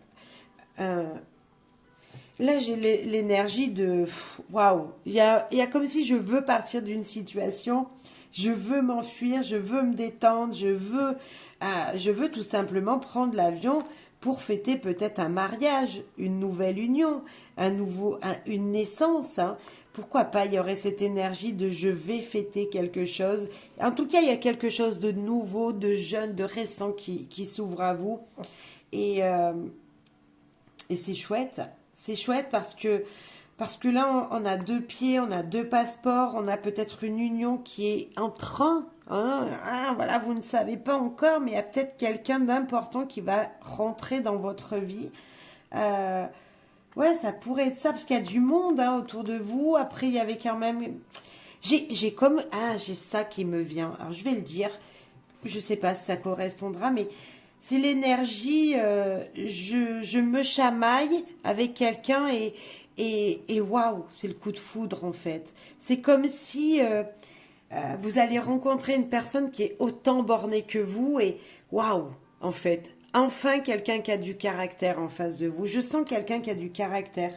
Là, j'ai l'énergie de waouh. Il y a comme si je veux partir d'une situation, je veux m'enfuir, je veux me détendre, je veux tout simplement prendre l'avion pour fêter peut-être un mariage, une nouvelle union, une naissance. Hein. Pourquoi pas, il y aurait cette énergie de je vais fêter quelque chose. En tout cas, il y a quelque chose de nouveau, de jeune, de récent qui s'ouvre à vous. Et, euh, et c'est chouette. C'est chouette parce que là, on a 2 pieds, on a 2 passeports, on a peut-être une union qui est en train. Hein, voilà, vous ne savez pas encore, mais il y a peut-être quelqu'un d'important qui va rentrer dans votre vie. Ouais, ça pourrait être ça, parce qu'il y a du monde hein, autour de vous. Après, il y avait quand même... j'ai ça qui me vient. Alors, je vais le dire. Je sais pas si ça correspondra, mais c'est l'énergie. Je me chamaille avec quelqu'un et waouh, c'est le coup de foudre en fait. C'est comme si vous allez rencontrer une personne qui est autant bornée que vous et waouh, en fait. Enfin, quelqu'un qui a du caractère en face de vous. Je sens quelqu'un qui a du caractère.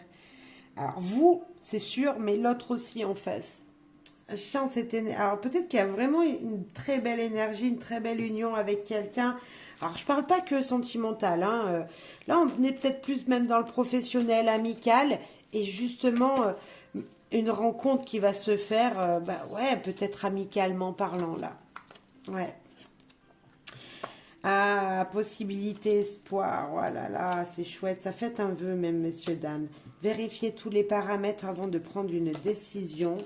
Alors, vous, c'est sûr, mais l'autre aussi en face. Je sens cette énergie. Alors peut-être qu'il y a vraiment une très belle énergie, une très belle union avec quelqu'un. Alors je parle pas que sentimental, hein. Là, on est peut-être plus même dans le professionnel, amical, et justement une rencontre qui va se faire, bah ouais, peut-être amicalement parlant là. Ouais. Ah, possibilité, espoir. Oh là là, c'est chouette. Ça fait un vœu même, messieurs, dames. Vérifiez tous les paramètres avant de prendre une décision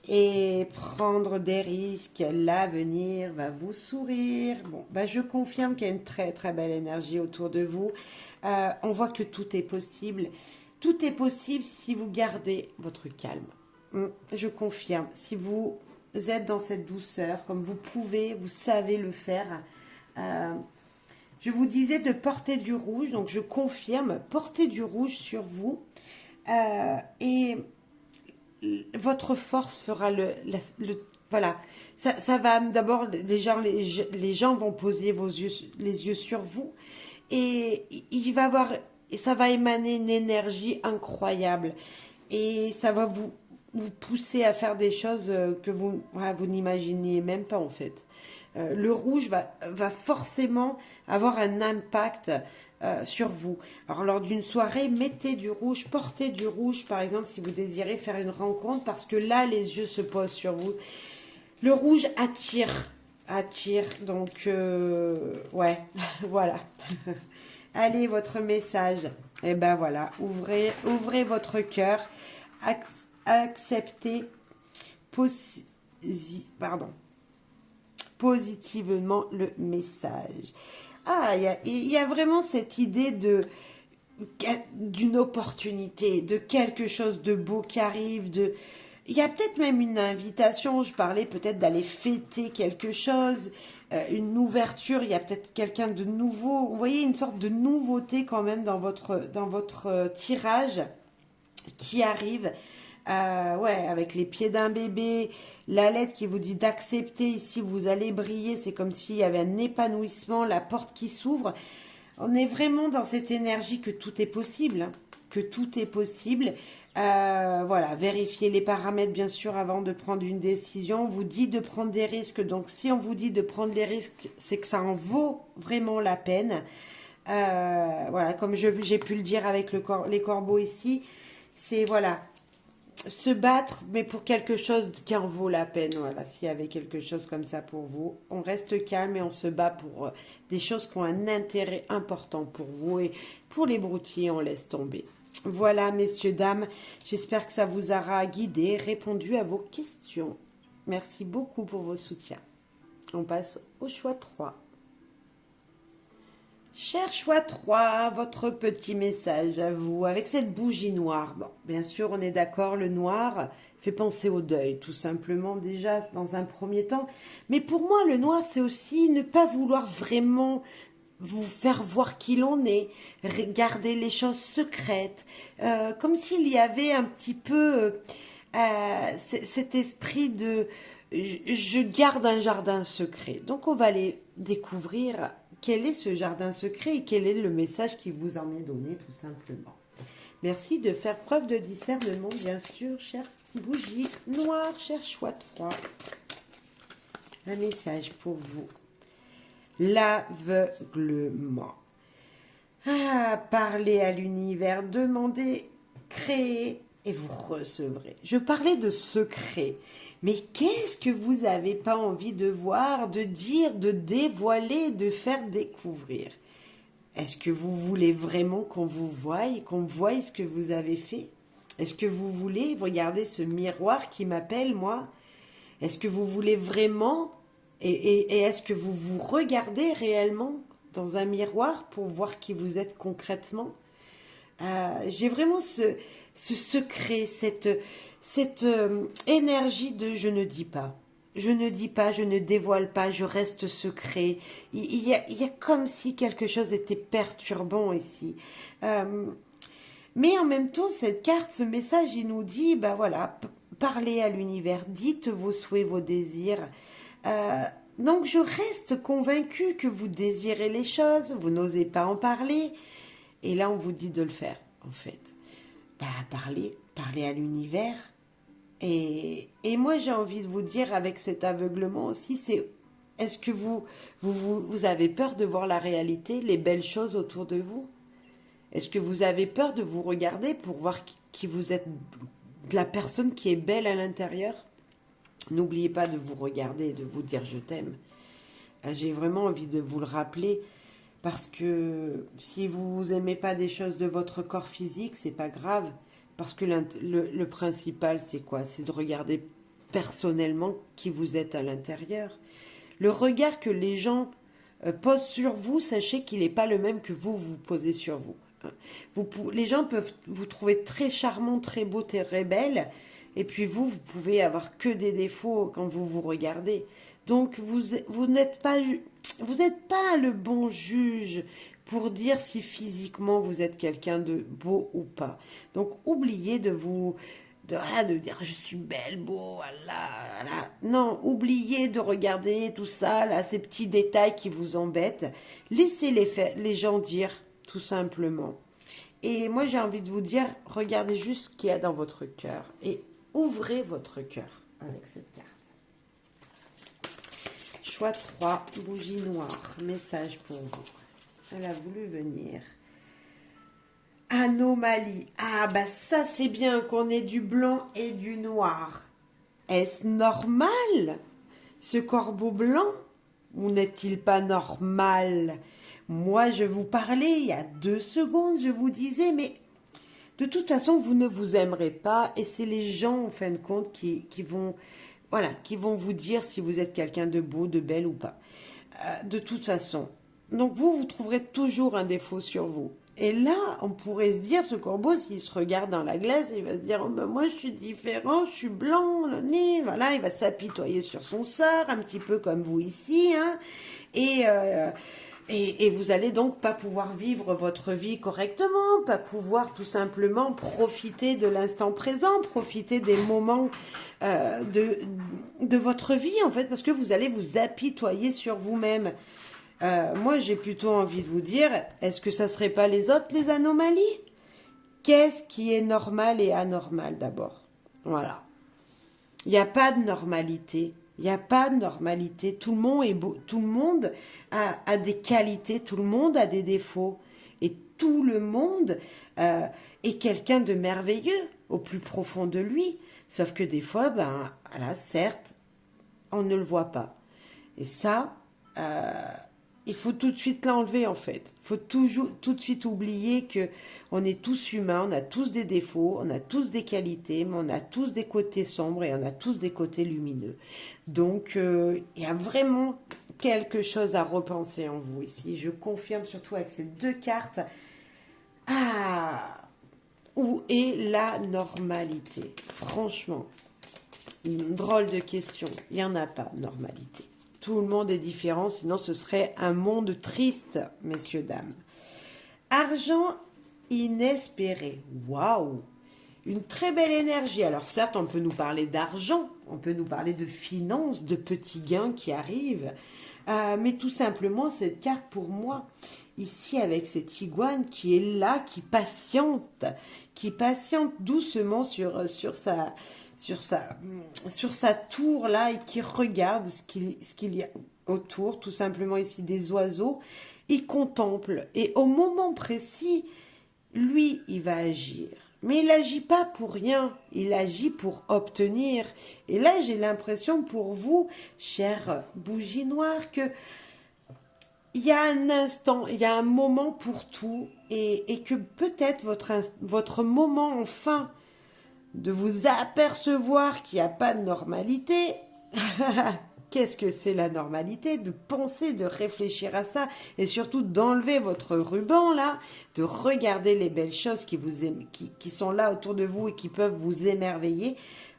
et prendre des risques. L'avenir va vous sourire. Bon, bah, je confirme qu'il y a une très très belle énergie autour de vous. On voit que tout est possible. Tout est possible si vous gardez votre calme. Je confirme. Si vous êtes dans cette douceur, comme vous pouvez, vous savez le faire. Euh, je vous disais de porter du rouge, donc je confirme, portez du rouge sur vous et votre force fera voilà, ça va d'abord, les gens vont poser les yeux sur vous et il va avoir, et ça va émaner une énergie incroyable et ça va vous pousser à faire des choses que vous n'imaginez même pas en fait. Le rouge va forcément avoir un impact sur vous. Alors lors d'une soirée, mettez du rouge, portez du rouge par exemple si vous désirez faire une rencontre parce que là les yeux se posent sur vous. Le rouge attire donc ouais, voilà. Allez, votre message. Et ben voilà, ouvrez votre cœur, acceptez, positivement le message. Ah, il y a vraiment cette idée d'une opportunité, de quelque chose de beau qui arrive, il y a peut-être même une invitation, je parlais peut-être d'aller fêter quelque chose, une ouverture, il y a peut-être quelqu'un de nouveau. Vous voyez une sorte de nouveauté quand même dans votre tirage qui arrive. Ouais, avec les pieds d'un bébé, la lettre qui vous dit d'accepter ici, vous allez briller, c'est comme s'il y avait un épanouissement, la porte qui s'ouvre. On est vraiment dans cette énergie que tout est possible, hein, que tout est possible. Voilà, vérifiez les paramètres bien sûr avant de prendre une décision. On vous dit de prendre des risques, donc si on vous dit de prendre des risques, c'est que ça en vaut vraiment la peine. Voilà, comme j'ai pu le dire avec les corbeaux ici, c'est voilà, se battre, mais pour quelque chose qui en vaut la peine. Voilà, s'il y avait quelque chose comme ça pour vous, on reste calme et on se bat pour des choses qui ont un intérêt important pour vous et pour les broutilles, on laisse tomber. Voilà, messieurs, dames, j'espère que ça vous aura guidé, répondu à vos questions. Merci beaucoup pour vos soutiens. On passe au choix 3. Cher choix 3, votre petit message à vous, avec cette bougie noire. Bon, bien sûr, on est d'accord, le noir fait penser au deuil, tout simplement, déjà, dans un premier temps. Mais pour moi, le noir, c'est aussi ne pas vouloir vraiment vous faire voir qui l'on est, garder les choses secrètes, comme s'il y avait un petit peu cet esprit de je garde un jardin secret. Donc on va aller découvrir quel est ce jardin secret et quel est le message qui vous en est donné tout simplement. Merci de faire preuve de discernement, bien sûr, chère bougie noire, cher choix 3. Un message pour vous. L'aveuglement. Ah, parlez à l'univers, demandez, créez et vous recevrez. Je parlais de secret. Mais qu'est-ce que vous n'avez pas envie de voir, de dire, de dévoiler, de faire découvrir? Est-ce que vous voulez vraiment qu'on vous voie, qu'on voie ce que vous avez fait? Est-ce que vous voulez regarder ce miroir qui m'appelle, moi? Est-ce que vous voulez vraiment, et est-ce que vous vous regardez réellement dans un miroir pour voir qui vous êtes concrètement? J'ai vraiment ce secret, cette énergie de je ne dis pas. Je ne dis pas, je ne dévoile pas, je reste secret. Il y a comme si quelque chose était perturbant ici. Mais en même temps, cette carte, ce message, il nous dit, bah voilà, parlez à l'univers, dites vos souhaits, vos désirs. Donc je reste convaincue que vous désirez les choses, vous n'osez pas en parler. Et là, on vous dit de le faire, en fait. Bah, parler à l'univers. Et moi, j'ai envie de vous dire, avec cet aveuglement aussi, c'est, est-ce que vous avez peur de voir la réalité, les belles choses autour de vous? Est-ce que vous avez peur de vous regarder pour voir qui vous êtes, de la personne qui est belle à l'intérieur? N'oubliez pas de vous regarder et de vous dire je t'aime. J'ai vraiment envie de vous le rappeler parce que si vous n'aimez pas des choses de votre corps physique, c'est pas grave. Parce que le principal, c'est quoi? C'est de regarder personnellement qui vous êtes à l'intérieur. Le regard que les gens posent sur vous, sachez qu'il n'est pas le même que vous posez sur vous. Les gens peuvent vous trouver très charmant, très beau, très belle, et puis vous pouvez avoir que des défauts quand vous vous regardez. Donc vous n'êtes pas le bon juge pour dire si physiquement vous êtes quelqu'un de beau ou pas. Donc oubliez de dire je suis belle, beau, voilà. Non, oubliez de regarder tout ça, là, ces petits détails qui vous embêtent. Laissez les gens dire, tout simplement. Et moi, j'ai envie de vous dire, regardez juste ce qu'il y a dans votre cœur et ouvrez votre cœur avec cette carte. Choix 3, bougie noire, message pour vous. Elle a voulu venir. Anomalie. Ah, bah ça, c'est bien qu'on ait du blanc et du noir. Est-ce normal, ce corbeau blanc? Ou n'est-il pas normal? Moi, je vous parlais il y a 2 secondes, je vous disais, mais de toute façon, vous ne vous aimerez pas. Et c'est les gens, en fin de compte, qui vont vous dire si vous êtes quelqu'un de beau, de belle ou pas. De toute façon. Donc vous trouverez toujours un défaut sur vous. Et là, on pourrait se dire, ce corbeau, s'il se regarde dans la glace, il va se dire, oh ben moi je suis différent, je suis blanc, le nez, voilà, il va s'apitoyer sur son sort, un petit peu comme vous ici, hein, et vous allez donc pas pouvoir vivre votre vie correctement, pas pouvoir tout simplement profiter de l'instant présent, profiter des moments de votre vie, en fait, parce que vous allez vous apitoyer sur vous-même. Moi, j'ai plutôt envie de vous dire, est-ce que ça serait pas les autres, les anomalies? Qu'est-ce qui est normal et anormal d'abord? Voilà. Il n'y a pas de normalité. Il n'y a pas de normalité. Tout le monde est beau. Tout le monde a des qualités. Tout le monde a des défauts. Et tout le monde est quelqu'un de merveilleux au plus profond de lui. Sauf que des fois, ben, là, certes, on ne le voit pas. Et ça, il faut tout de suite l'enlever en fait. Il faut toujours tout de suite oublier que on est tous humains, on a tous des défauts, on a tous des qualités, mais on a tous des côtés sombres et on a tous des côtés lumineux. Donc il y a vraiment quelque chose à repenser en vous ici. Je confirme surtout avec ces 2 cartes. Ah, où est la normalité? Franchement, une drôle de question. Il n'y en a pas de normalité. Tout le monde est différent, sinon ce serait un monde triste, messieurs, dames. Argent inespéré. Waouh! Une très belle énergie. Alors certes, on peut nous parler d'argent, on peut nous parler de finances, de petits gains qui arrivent. Mais tout simplement, cette carte pour moi, ici avec cette iguane qui est là, qui patiente doucement sur sa tour là et qui regarde ce qu'il y a autour, tout simplement ici des oiseaux, il contemple et au moment précis, lui, il va agir. Mais il n'agit pas pour rien, il agit pour obtenir. Et là, j'ai l'impression pour vous, chère bougie noire, que il y a un instant, il y a un moment pour tout et que peut-être votre moment enfin de vous apercevoir qu'il n'y a pas de normalité. Qu'est-ce que c'est la normalité? De penser, de réfléchir à ça et surtout d'enlever votre ruban là, de regarder les belles choses qui sont là autour de vous et qui peuvent vous émerveiller,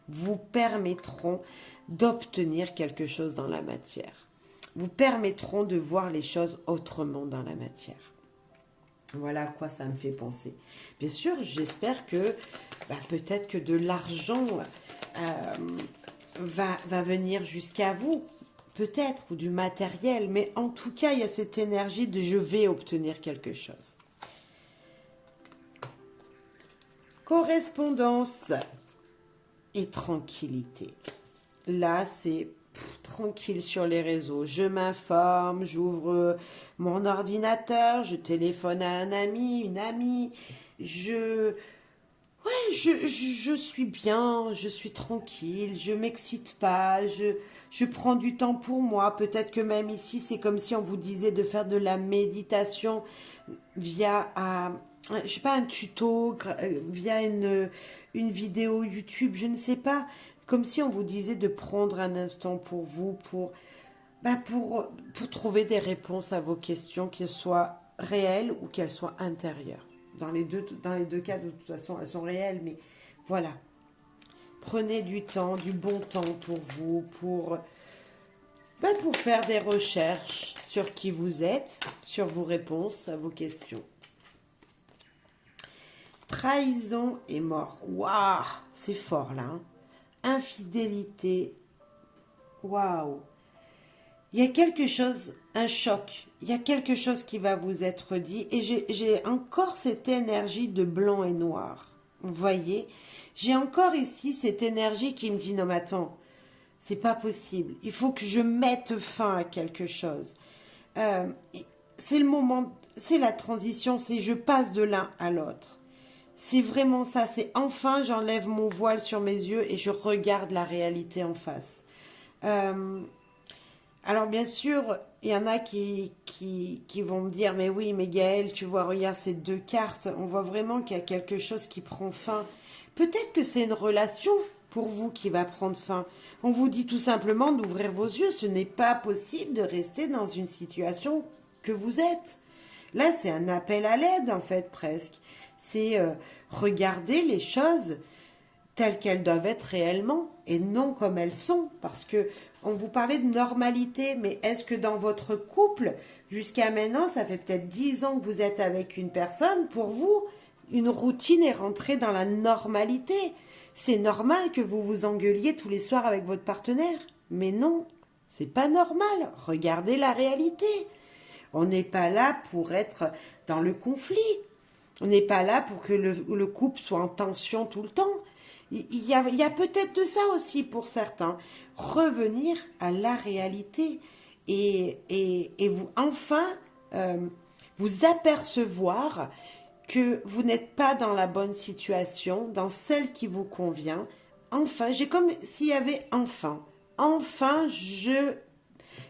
vous permettront d'obtenir quelque chose dans la matière. Vous permettront de voir les choses autrement dans la matière. Voilà à quoi ça me fait penser. Bien sûr, j'espère que peut-être que de l'argent va venir jusqu'à vous, peut-être, ou du matériel, mais en tout cas, il y a cette énergie de je vais obtenir quelque chose. Correspondance et tranquillité. Là, c'est tranquille sur les réseaux. Je m'informe, j'ouvre mon ordinateur, je téléphone à un ami, une amie. Je suis bien, je suis tranquille, je m'excite pas, je prends du temps pour moi. Peut-être que même ici, c'est comme si on vous disait de faire de la méditation via je sais pas, un tuto, via une vidéo YouTube, je ne sais pas. Comme si on vous disait de prendre un instant pour vous, pour trouver des réponses à vos questions, qu'elles soient réelles ou qu'elles soient intérieures. Dans les deux cas, de toute façon, elles sont réelles, mais voilà. Prenez du temps, du bon temps pour vous, pour faire des recherches sur qui vous êtes, sur vos réponses à vos questions. Trahison et mort. Waouh, c'est fort là. Hein. Infidélité. Waouh. Il y a quelque chose, un choc. Il y a quelque chose qui va vous être dit. Et j'ai encore cette énergie de blanc et noir. Vous voyez? J'ai encore ici cette énergie qui me dit, non mais attends, c'est pas possible. Il faut que je mette fin à quelque chose. C'est le moment, c'est la transition, c'est je passe de l'un à l'autre. C'est vraiment ça, c'est enfin j'enlève mon voile sur mes yeux et je regarde la réalité en face. Alors bien sûr, il y en a qui vont me dire, mais oui, mais Gaëlle, tu vois, regarde ces deux cartes, on voit vraiment qu'il y a quelque chose qui prend fin. Peut-être que c'est une relation pour vous qui va prendre fin. On vous dit tout simplement d'ouvrir vos yeux, ce n'est pas possible de rester dans une situation que vous êtes. Là, c'est un appel à l'aide, en fait, presque. C'est regarder les choses telles qu'elles doivent être réellement et non comme elles sont. Parce que on vous parlait de normalité, mais est-ce que dans votre couple, jusqu'à maintenant, ça fait peut-être 10 ans que vous êtes avec une personne, pour vous, une routine est rentrée dans la normalité. C'est normal que vous vous engueuliez tous les soirs avec votre partenaire. Mais non, c'est pas normal. Regardez la réalité. On n'est pas là pour être dans le conflit. On n'est pas là pour que le couple soit en tension tout le temps. Il y a peut-être de ça aussi pour certains. Revenir à la réalité et vous enfin vous apercevoir que vous n'êtes pas dans la bonne situation, dans celle qui vous convient. Enfin, j'ai comme s'il y avait enfin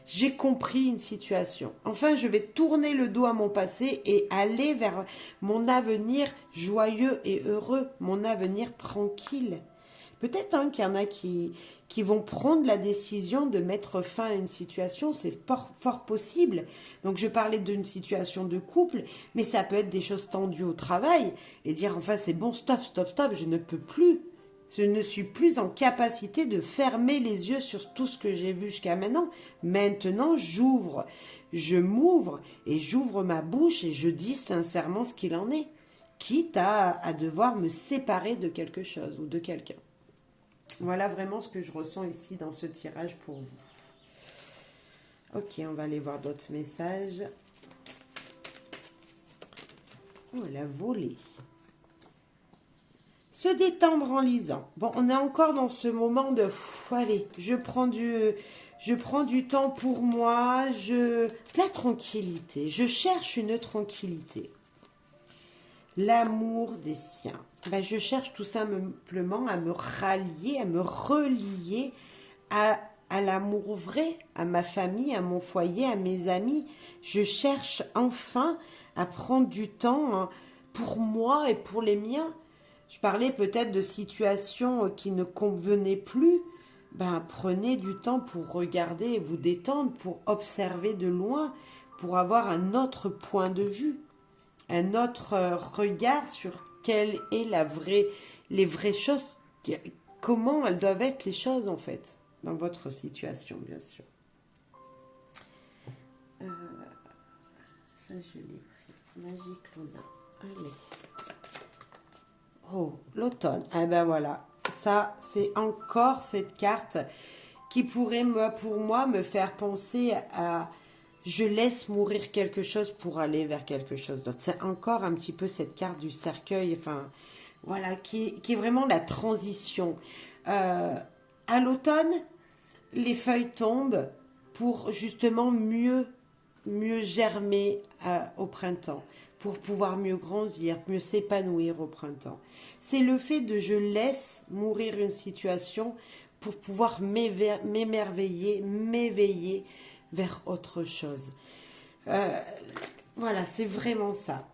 j'ai compris une situation. Enfin, je vais tourner le dos à mon passé et aller vers mon avenir joyeux et heureux, mon avenir tranquille. Peut-être qu'il y en a qui vont prendre la décision de mettre fin à une situation, c'est fort possible. Donc, je parlais d'une situation de couple, mais ça peut être des choses tendues au travail et dire, enfin, c'est bon, stop, je ne peux plus. Je ne suis plus en capacité de fermer les yeux sur tout ce que j'ai vu jusqu'à maintenant. Maintenant, je m'ouvre et j'ouvre ma bouche et je dis sincèrement ce qu'il en est. Quitte à devoir me séparer de quelque chose ou de quelqu'un. Voilà vraiment ce que je ressens ici dans ce tirage pour vous. Ok, on va aller voir d'autres messages. Oh, la volée. Se détendre en lisant. Bon, on est encore dans ce moment de... allez, je prends du temps pour moi. La tranquillité. Je cherche une tranquillité. L'amour des siens. Ben, je cherche tout simplement à me rallier, à me relier à l'amour vrai, à ma famille, à mon foyer, à mes amis. Je cherche enfin à prendre du temps pour moi et pour les miens. Je parlais peut-être de situations qui ne convenaient plus. Ben, prenez du temps pour regarder et vous détendre, pour observer de loin, pour avoir un autre point de vue, un autre regard sur quelle est les vraies choses, comment elles doivent être les choses en fait, dans votre situation bien sûr. Ça je l'ai pris. Magique Luna. Allez. Oh, l'automne. Eh ben voilà. Ça, c'est encore cette carte qui pourrait, pour moi, me faire penser à... Je laisse mourir quelque chose pour aller vers quelque chose d'autre. C'est encore un petit peu cette carte du cercueil. Enfin, voilà, qui est vraiment la transition. À l'automne, les feuilles tombent pour justement mieux germer au printemps, pour pouvoir mieux grandir, mieux s'épanouir au printemps. C'est le fait de je laisse mourir une situation pour pouvoir m'émerveiller, m'éveiller vers autre chose. Voilà, c'est vraiment ça.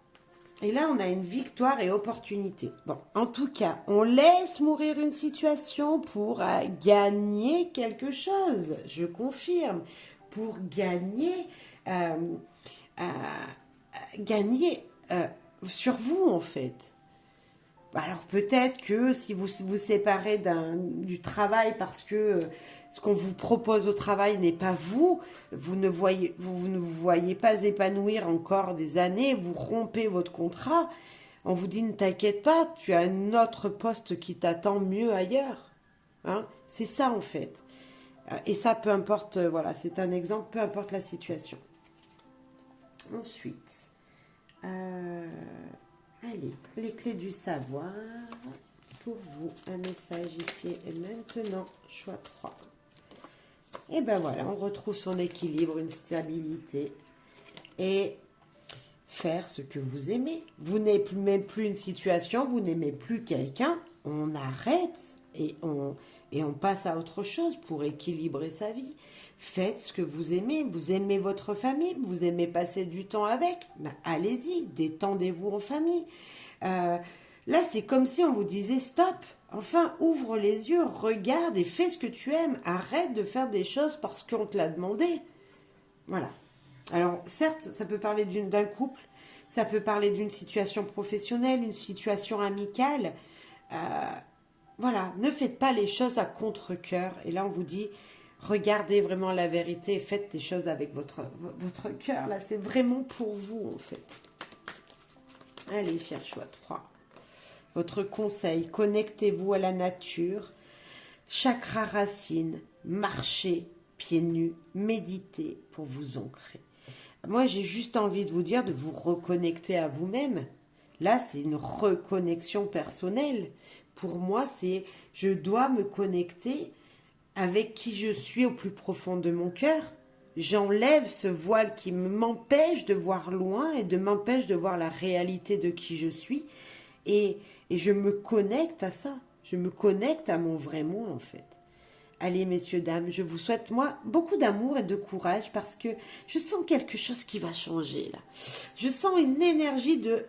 Et là, on a une victoire et opportunité. Bon, en tout cas, on laisse mourir une situation pour gagner quelque chose. Je confirme. Pour gagner, euh, euh, gagner sur vous, en fait. Alors peut-être que si vous vous séparez du travail parce que ce qu'on vous propose au travail n'est pas vous, vous ne vous voyez pas épanouir encore des années, vous rompez votre contrat, on vous dit ne t'inquiète pas, tu as un autre poste qui t'attend mieux ailleurs. Hein, c'est ça en fait. Et ça, peu importe, voilà, c'est un exemple, peu importe la situation. Ensuite, allez, les clés du savoir. Pour vous, un message ici et maintenant, choix 3. Et ben voilà, on retrouve son équilibre, une stabilité et faire ce que vous aimez. Vous n'aimez plus une situation, vous n'aimez plus quelqu'un, on arrête et on passe à autre chose pour équilibrer sa vie. Faites ce que vous aimez votre famille, vous aimez passer du temps avec, ben allez-y, détendez-vous en famille. Là, c'est comme si on vous disait stop. Enfin, ouvre les yeux, regarde et fais ce que tu aimes. Arrête de faire des choses parce qu'on te l'a demandé. Voilà. Alors, certes, ça peut parler d'un couple, ça peut parler d'une situation professionnelle, une situation amicale. Voilà, ne faites pas les choses à contre-cœur. Et là, on vous dit, regardez vraiment la vérité et faites des choses avec votre cœur. Là, c'est vraiment pour vous, en fait. Allez, cher choix 3. Votre conseil, connectez-vous à la nature, chakra racine, marchez pieds nus, méditez pour vous ancrer. Moi, j'ai juste envie de vous dire de vous reconnecter à vous-même. Là, c'est une reconnexion personnelle. Pour moi, c'est je dois me connecter avec qui je suis au plus profond de mon cœur. J'enlève ce voile qui m'empêche de voir loin et de m'empêche de voir la réalité de qui je suis. Et je me connecte à ça. Je me connecte à mon vrai moi, en fait. Allez, messieurs, dames, je vous souhaite, moi, beaucoup d'amour et de courage parce que je sens quelque chose qui va changer, là. Je sens une énergie de...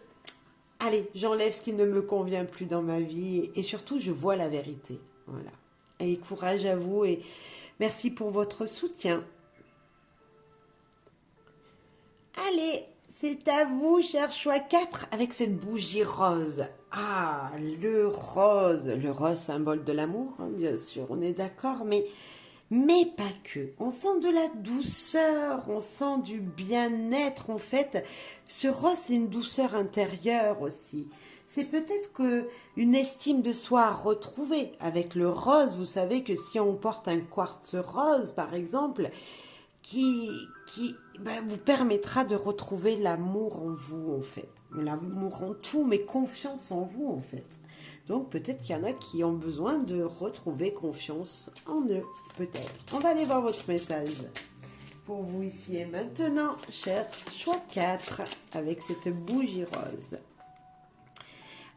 Allez, j'enlève ce qui ne me convient plus dans ma vie et surtout, je vois la vérité. Voilà. Et courage à vous et merci pour votre soutien. Allez, c'est à vous, cher choix 4, avec cette bougie rose. Ah, le rose symbole de l'amour, hein, bien sûr, on est d'accord, mais pas que. On sent de la douceur, on sent du bien-être, en fait. Ce rose, c'est une douceur intérieure aussi. C'est peut-être une estime de soi à retrouver. Avec le rose, vous savez que si on porte un quartz rose, par exemple, qui vous permettra de retrouver l'amour en vous, en fait. L'amour en tout, mais confiance en vous, en fait. Donc, peut-être qu'il y en a qui ont besoin de retrouver confiance en eux, peut-être. On va aller voir votre message pour vous ici et maintenant, cher choix 4, avec cette bougie rose.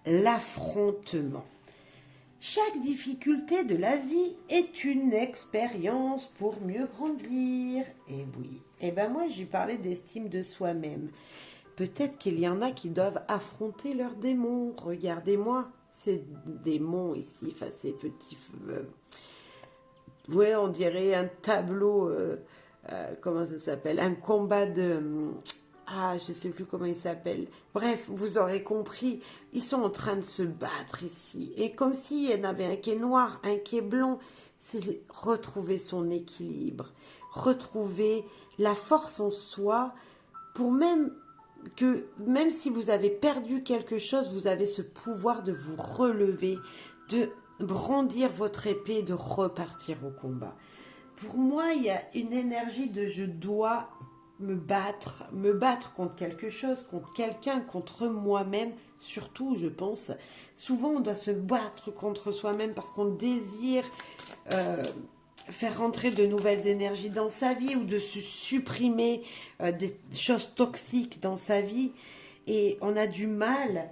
L'affrontement. Chaque difficulté de la vie est une expérience pour mieux grandir. Et oui, et ben moi j'ai parlé d'estime de soi-même. Peut-être qu'il y en a qui doivent affronter leurs démons. Regardez-moi, ces démons ici, enfin ces petits... ouais, on dirait un tableau, comment ça s'appelle? Un combat de... Ah, je ne sais plus comment il s'appelle. Bref, vous aurez compris. Ils sont en train de se battre ici. Et comme s'il y en avait un qui est noir, un qui est blanc. C'est retrouver son équilibre. Retrouver la force en soi pour même si vous avez perdu quelque chose, vous avez ce pouvoir de vous relever, de brandir votre épée et de repartir au combat. Pour moi, il y a une énergie de je dois me battre contre quelque chose, contre quelqu'un, contre moi-même, surtout, je pense. Souvent, on doit se battre contre soi-même parce qu'on désire faire rentrer de nouvelles énergies dans sa vie ou de se supprimer des choses toxiques dans sa vie. Et on a du mal,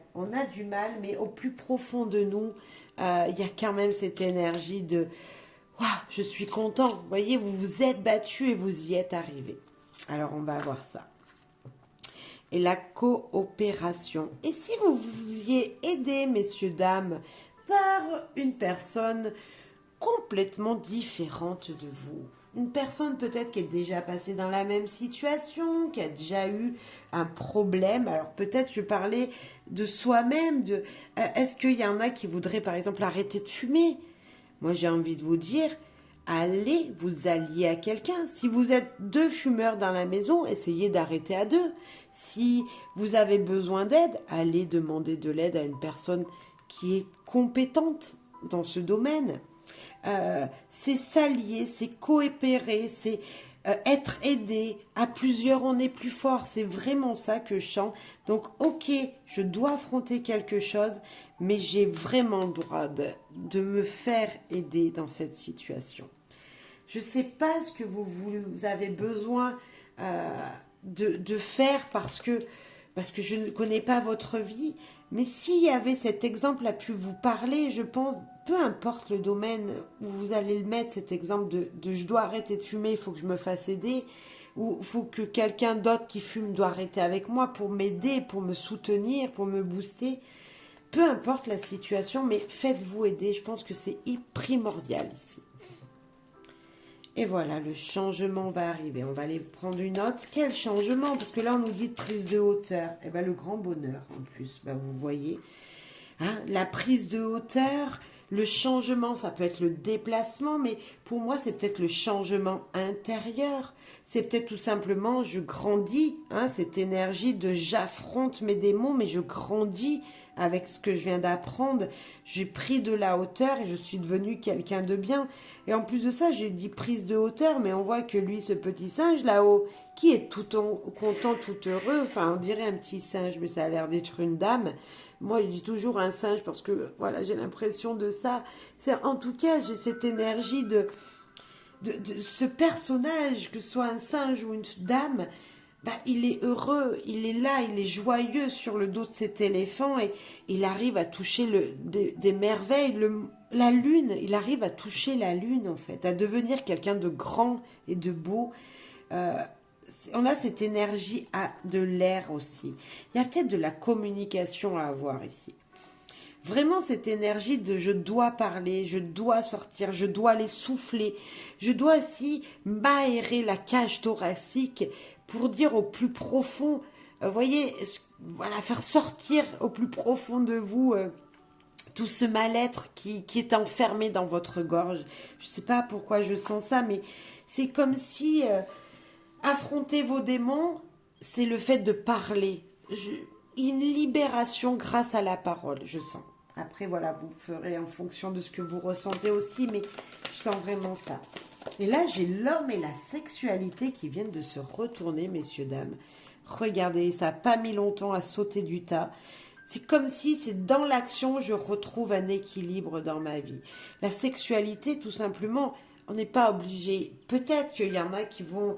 mais au plus profond de nous, il y a quand même cette énergie de « Waouh, je suis content ». Vous voyez, vous vous êtes battu et vous y êtes arrivé. Alors, on va voir ça. Et la coopération. Et si vous vouliez aider, messieurs, dames, par une personne complètement différente de vous. Une personne peut-être qui est déjà passée dans la même situation, qui a déjà eu un problème. Alors peut-être je parlais de soi-même. Est-ce qu'il y en a qui voudraient par exemple arrêter de fumer? Moi j'ai envie de vous dire, allez vous allier à quelqu'un. Si vous êtes deux fumeurs dans la maison, essayez d'arrêter à deux. Si vous avez besoin d'aide, allez demander de l'aide à une personne qui est compétente dans ce domaine. C'est s'allier, c'est coopérer, c'est être aidé. À plusieurs, on est plus fort. C'est vraiment ça que je sens. Donc, ok, je dois affronter quelque chose, mais j'ai vraiment le droit de me faire aider dans cette situation. Je ne sais pas ce que vous avez besoin de faire parce que je ne connais pas votre vie. Mais s'il y avait cet exemple à pu vous parler, je pense, peu importe le domaine où vous allez le mettre, cet exemple de je dois arrêter de fumer, il faut que je me fasse aider, ou il faut que quelqu'un d'autre qui fume doit arrêter avec moi pour m'aider, pour me soutenir, pour me booster. Peu importe la situation, mais faites-vous aider, je pense que c'est primordial ici. Et voilà, le changement va arriver. On va aller prendre une note. Quel changement? Parce que là, on nous dit prise de hauteur. Et bien, le grand bonheur, en plus. Ben, vous voyez. Hein, la prise de hauteur, le changement, ça peut être le déplacement. Mais pour moi, c'est peut-être le changement intérieur. C'est peut-être tout simplement, je grandis. Hein, cette énergie de j'affronte mes démons, mais je grandis avec ce que je viens d'apprendre. J'ai pris de la hauteur et je suis devenue quelqu'un de bien. Et en plus de ça, j'ai dit prise de hauteur, mais on voit que lui, ce petit singe là-haut, qui est tout content, tout heureux, enfin on dirait un petit singe, mais ça a l'air d'être une dame. Moi, je dis toujours un singe parce que, voilà, j'ai l'impression de ça. En tout cas, j'ai cette énergie de ce personnage, que ce soit un singe ou une dame, bah, il est heureux, il est là, il est joyeux sur le dos de cet éléphant et il arrive à toucher des merveilles. La lune, il arrive à toucher la lune en fait, à devenir quelqu'un de grand et de beau. On a cette énergie de l'air aussi. Il y a peut-être de la communication à avoir ici. Vraiment cette énergie de je dois parler, je dois sortir, je dois aller souffler. Je dois aussi m'aérer la cage thoracique pour dire au plus profond, voyez, voilà, faire sortir au plus profond de vous tout ce mal-être qui est enfermé dans votre gorge. Je ne sais pas pourquoi je sens ça, mais c'est comme si affronter vos démons, c'est le fait de parler. Une libération grâce à la parole, je sens. Après, voilà, vous ferez en fonction de ce que vous ressentez aussi, mais je sens vraiment ça. Et là, j'ai l'homme et la sexualité qui viennent de se retourner, messieurs, dames. Regardez, ça n'a pas mis longtemps à sauter du tas. C'est comme si c'est dans l'action, je retrouve un équilibre dans ma vie. La sexualité, tout simplement, on n'est pas obligé. Peut-être qu'il y en a qui vont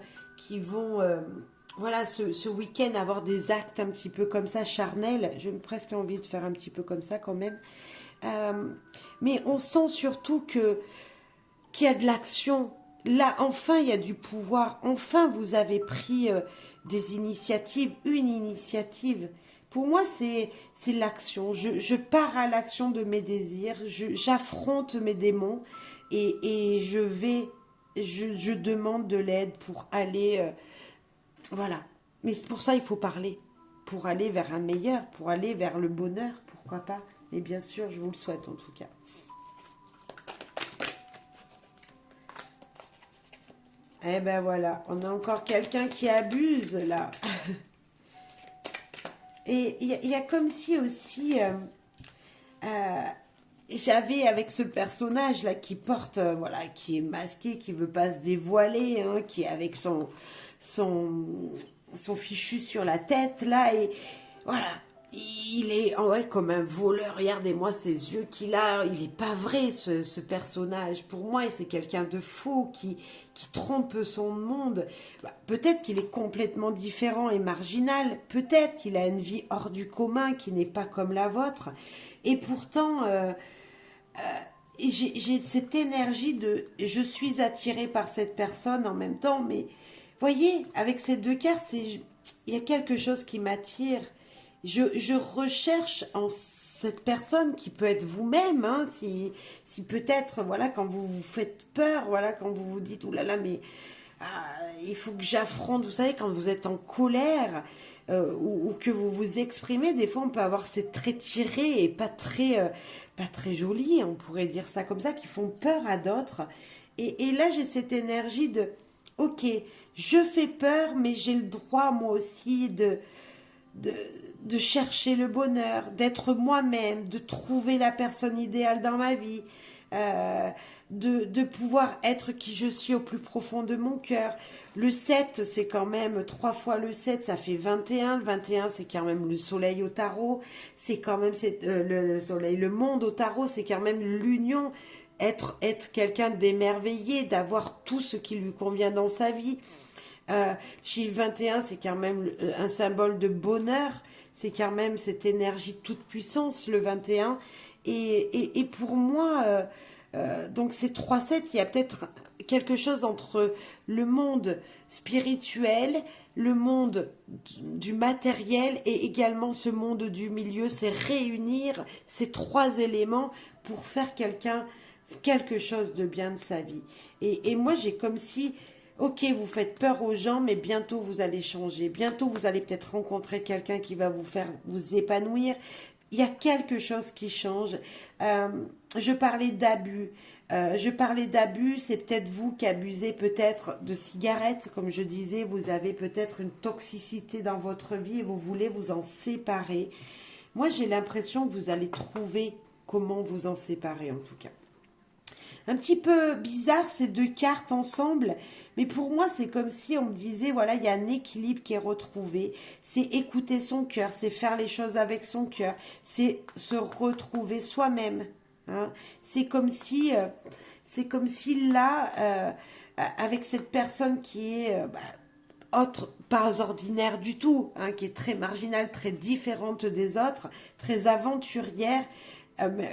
voilà, ce week-end avoir des actes un petit peu comme ça, charnels. J'ai presque envie de faire un petit peu comme ça quand même. Mais on sent surtout qu'il y a de l'action. Là, enfin, il y a du pouvoir. Enfin, vous avez pris des initiatives, une initiative. Pour moi, c'est l'action. Je pars à l'action de mes désirs. J'affronte mes démons et je demande de l'aide pour aller... voilà. Mais pour ça, il faut parler. Pour aller vers un meilleur, pour aller vers le bonheur, pourquoi pas. Mais bien sûr, je vous le souhaite en tout cas. Eh ben voilà, on a encore quelqu'un qui abuse là. Et il y a comme si aussi... j'avais avec ce personnage là qui porte, voilà, qui est masqué, qui veut pas se dévoiler, hein, qui est avec son son fichu sur la tête, là, et voilà. Il est ouais, comme un voleur, regardez-moi ses yeux qu'il a, il n'est pas vrai ce personnage. Pour moi, c'est quelqu'un de faux qui trompe son monde. Bah, peut-être qu'il est complètement différent et marginal, peut-être qu'il a une vie hors du commun qui n'est pas comme la vôtre. Et pourtant, j'ai cette énergie de je suis attirée par cette personne en même temps, mais voyez, avec ces deux cartes, il y a quelque chose qui m'attire. Je recherche en cette personne qui peut être vous-même, hein, si peut-être, voilà, quand vous vous faites peur, voilà, quand vous vous dites, oulala, mais il faut que j'affronte, vous savez, quand vous êtes en colère ou que vous vous exprimez, des fois on peut avoir ces traits tirés et pas très jolis, on pourrait dire ça comme ça, qui font peur à d'autres. Et là j'ai cette énergie de, ok, je fais peur, mais j'ai le droit moi aussi de, de chercher le bonheur, d'être moi-même, de trouver la personne idéale dans ma vie, de pouvoir être qui je suis au plus profond de mon cœur. Le 7, c'est quand même 3 fois le 7, ça fait 21. Le 21, c'est quand même le soleil au tarot. C'est quand même le soleil, le monde au tarot, c'est quand même l'union. Être quelqu'un d'émerveillé, d'avoir tout ce qui lui convient dans sa vie. Chiffre 21, c'est quand même un symbole de bonheur. C'est quand même cette énergie de toute puissance, le 21. Et pour moi, donc ces 3-7, il y a peut-être quelque chose entre le monde spirituel, le monde du matériel et également ce monde du milieu. C'est réunir ces 3 éléments pour faire quelque chose de bien de sa vie. Et moi, j'ai comme si... Ok, vous faites peur aux gens, mais bientôt vous allez changer. Bientôt vous allez peut-être rencontrer quelqu'un qui va vous faire vous épanouir. Il y a quelque chose qui change. Je parlais d'abus. C'est peut-être vous qui abusez peut-être de cigarettes. Comme je disais, vous avez peut-être une toxicité dans votre vie et vous voulez vous en séparer. Moi, j'ai l'impression que vous allez trouver comment vous en séparer en tout cas. Un petit peu bizarre ces 2 cartes ensemble, mais pour moi c'est comme si on me disait voilà, il y a un équilibre qui est retrouvé, c'est écouter son cœur, c'est faire les choses avec son cœur, c'est se retrouver soi-même, hein. C'est comme si là avec cette personne qui est autre, pas ordinaire du tout, hein, qui est très marginale, très différente des autres, très aventurière.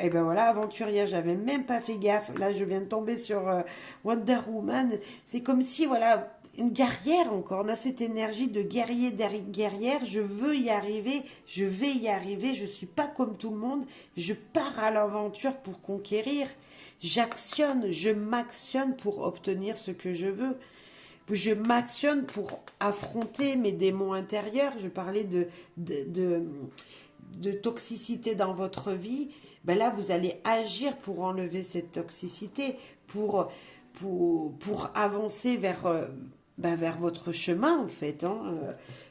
Et ben voilà, aventurière, j'avais même pas fait gaffe. Là, je viens de tomber sur Wonder Woman. C'est comme si, voilà, une guerrière encore. On a cette énergie de guerrier, guerrière. Je veux y arriver, je vais y arriver. Je suis pas comme tout le monde. Je pars à l'aventure pour conquérir. J'actionne, je m'actionne pour obtenir ce que je veux. Je m'actionne pour affronter mes démons intérieurs. Je parlais de toxicité dans votre vie. Ben là, vous allez agir pour enlever cette toxicité, pour avancer vers votre chemin, en fait. Hein.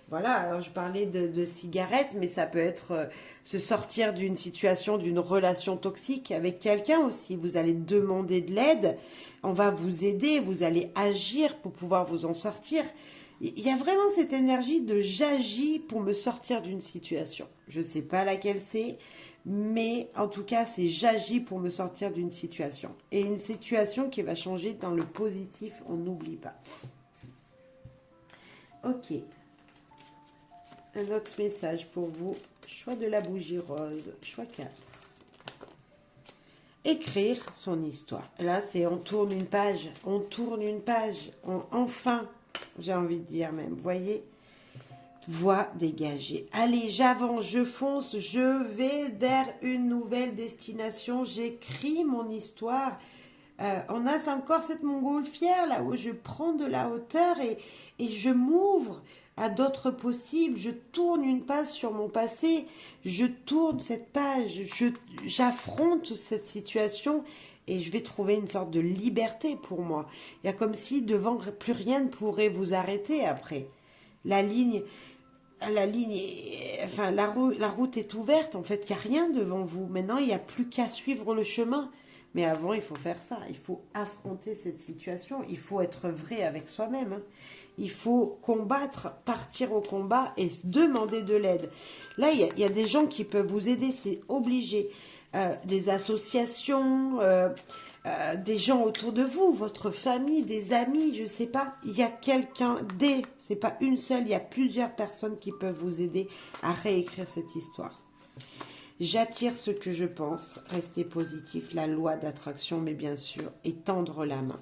Voilà, alors je parlais de cigarettes, mais ça peut être se sortir d'une situation, d'une relation toxique avec quelqu'un aussi. Vous allez demander de l'aide, on va vous aider, vous allez agir pour pouvoir vous en sortir. Il y a vraiment cette énergie de j'agis pour me sortir d'une situation. Je ne sais pas laquelle c'est, mais en tout cas, c'est j'agis pour me sortir d'une situation. Et une situation qui va changer dans le positif, on n'oublie pas. Ok. Un autre message pour vous. Choix de la bougie rose. Choix 4. Écrire son histoire. Là, c'est on tourne une page. On tourne une page. Enfin, j'ai envie de dire même. Vous voyez ? Voie dégagée. Allez, j'avance, je fonce, je vais vers une nouvelle destination. J'écris mon histoire. On a encore cette montgolfière là où je prends de la hauteur et je m'ouvre à d'autres possibles. Je tourne une page sur mon passé. Je tourne cette page. J'affronte cette situation et je vais trouver une sorte de liberté pour moi. Il y a comme si devant plus rien ne pourrait vous arrêter après. La route est ouverte. En fait, il n'y a rien devant vous. Maintenant, il n'y a plus qu'à suivre le chemin. Mais avant, il faut faire ça. Il faut affronter cette situation. Il faut être vrai avec soi-même. Hein. Il faut combattre, partir au combat et se demander de l'aide. Là, il y a des gens qui peuvent vous aider, c'est obligé. Des associations, des gens autour de vous, votre famille, des amis, je ne sais pas. Il y a quelqu'un, c'est pas une seule, il y a plusieurs personnes qui peuvent vous aider à réécrire cette histoire. J'attire ce que je pense, restez positif, la loi d'attraction, mais bien sûr, et tendre la main.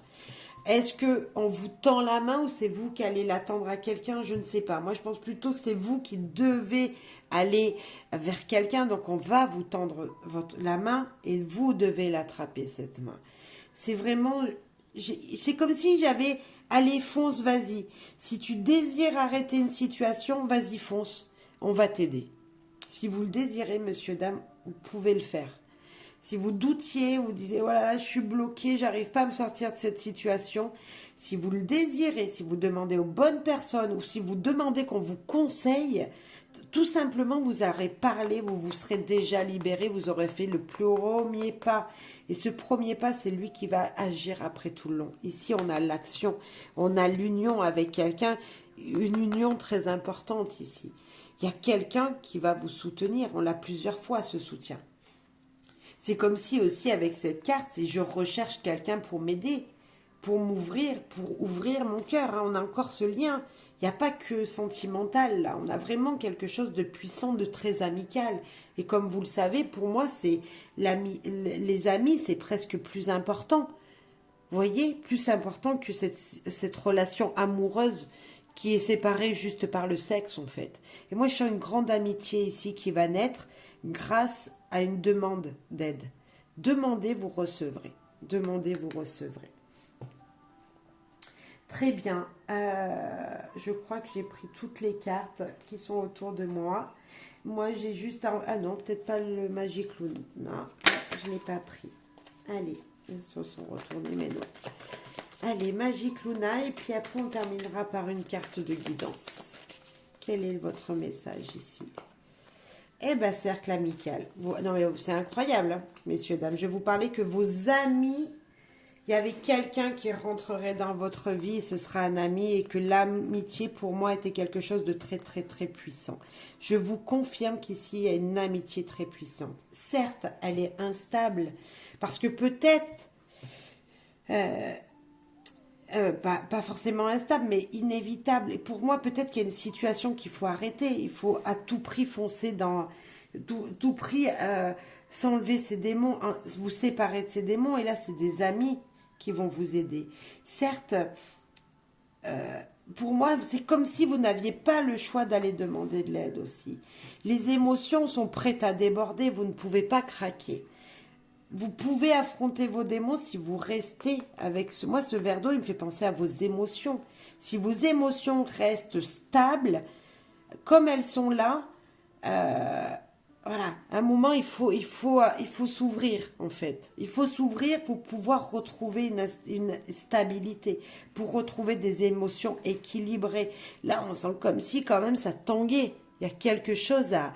Est-ce qu'on vous tend la main ou c'est vous qui allez la tendre à quelqu'un? Je ne sais pas. Moi, je pense plutôt que c'est vous qui devez aller vers quelqu'un. Donc, on va vous tendre la main et vous devez l'attraper, cette main. C'est vraiment... C'est comme si j'avais... Allez, fonce, vas-y. Si tu désires arrêter une situation, vas-y, fonce. On va t'aider. Si vous le désirez, monsieur, dame, vous pouvez le faire. Si vous doutiez, vous disiez, voilà, je suis bloqué, j'arrive pas à me sortir de cette situation. Si vous le désirez, si vous demandez aux bonnes personnes ou si vous demandez qu'on vous conseille, tout simplement, vous aurez parlé, vous vous serez déjà libéré, vous aurez fait le premier pas. Et ce premier pas, c'est lui qui va agir après tout le long. Ici, on a l'action, on a l'union avec quelqu'un, une union très importante ici. Il y a quelqu'un qui va vous soutenir, on l'a plusieurs fois ce soutien. C'est comme si aussi avec cette carte, si je recherche quelqu'un pour m'aider, pour m'ouvrir, pour ouvrir mon cœur. Hein, on a encore ce lien. Il n'y a pas que sentimental là. On a vraiment quelque chose de puissant, de très amical. Et comme vous le savez, pour moi, c'est les amis, c'est presque plus important. Vous voyez, plus important que cette relation amoureuse qui est séparée juste par le sexe en fait. Et moi, je sens une grande amitié ici qui va naître grâce à une demande d'aide. Demandez, vous recevrez. Demandez, vous recevrez. Très bien. Je crois que j'ai pris toutes les cartes qui sont autour de moi. Moi, j'ai juste... Ah non, peut-être pas le Magic Loon. Non, je ne l'ai pas pris. Allez, ils se sont retournés mes notes. Allez, Magic Luna. Et puis après, on terminera par une carte de guidance. Quel est votre message ici ? Eh bien, cercle amical. Non, mais c'est incroyable, hein, messieurs, dames. Je vais vous parler que vos amis, il y avait quelqu'un qui rentrerait dans votre vie, et ce sera un ami, et que l'amitié, pour moi, était quelque chose de très, très, très puissant. Je vous confirme qu'ici, il y a une amitié très puissante. Certes, elle est instable, parce que peut-être... pas forcément instable, mais inévitable. Et pour moi, peut-être qu'il y a une situation qu'il faut arrêter. Il faut à tout prix foncer dans... Tout prix s'enlever ces démons, vous séparer de ces démons. Et là, c'est des amis qui vont vous aider. Certes, pour moi, c'est comme si vous n'aviez pas le choix d'aller demander de l'aide aussi. Les émotions sont prêtes à déborder. Vous ne pouvez pas craquer. Vous pouvez affronter vos démons si vous restez avec ce... Moi, ce verre d'eau, il me fait penser à vos émotions. Si vos émotions restent stables, comme elles sont là, voilà, à un moment, il faut s'ouvrir, en fait. Il faut s'ouvrir pour pouvoir retrouver une stabilité, pour retrouver des émotions équilibrées. Là, on sent comme si, quand même, ça tanguait. Il y a quelque chose à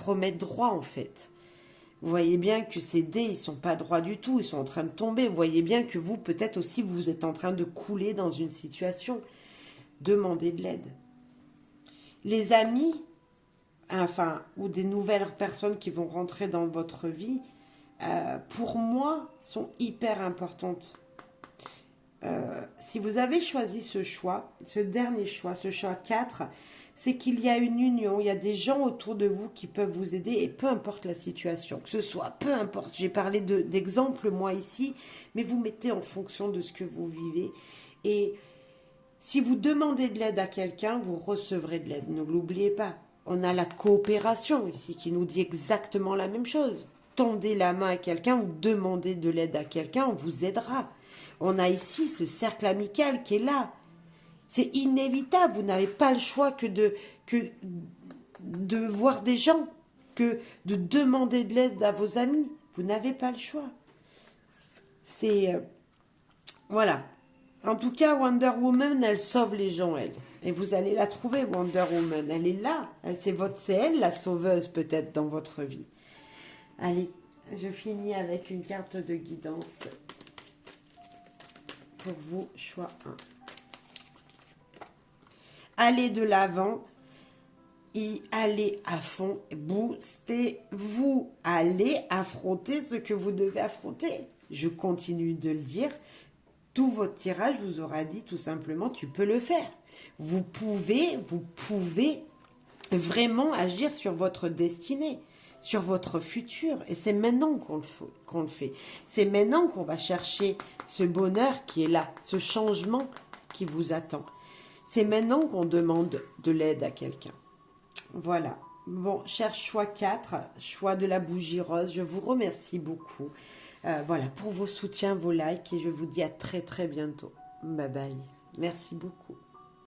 remettre droit, en fait. Vous voyez bien que ces dés, ils ne sont pas droits du tout, ils sont en train de tomber. Vous voyez bien que vous, peut-être aussi, vous êtes en train de couler dans une situation. Demandez de l'aide. Les amis, enfin, ou des nouvelles personnes qui vont rentrer dans votre vie, pour moi, sont hyper importantes. Si vous avez choisi ce choix, ce dernier choix, ce choix 4, c'est qu'il y a une union, il y a des gens autour de vous qui peuvent vous aider et peu importe la situation, que ce soit, peu importe, j'ai parlé d'exemples moi ici, mais vous mettez en fonction de ce que vous vivez et si vous demandez de l'aide à quelqu'un, vous recevrez de l'aide, ne l'oubliez pas. On a la coopération ici qui nous dit exactement la même chose. Tendez la main à quelqu'un ou demandez de l'aide à quelqu'un, on vous aidera. On a ici ce cercle amical qui est là. C'est inévitable, vous n'avez pas le choix que de voir des gens, que de demander de l'aide à vos amis. Vous n'avez pas le choix. C'est... voilà. En tout cas, Wonder Woman, elle sauve les gens, elle. Et vous allez la trouver, Wonder Woman. Elle est là. C'est elle, la sauveuse, peut-être, dans votre vie. Allez, Je finis avec une carte de guidance pour vous, choix 1. Allez de l'avant, y allez à fond, boostez-vous, allez affronter ce que vous devez affronter. Je continue de le dire, tout votre tirage vous aura dit tout simplement, tu peux le faire. Vous pouvez vraiment agir sur votre destinée, sur votre futur. Et c'est maintenant qu'on le fait. C'est maintenant qu'on va chercher ce bonheur qui est là, ce changement qui vous attend. C'est maintenant qu'on demande de l'aide à quelqu'un. Voilà. Bon, cher choix 4, choix de la bougie rose, je vous remercie beaucoup. Voilà, pour vos soutiens, vos likes, et je vous dis à très très bientôt. Bye bye. Merci beaucoup.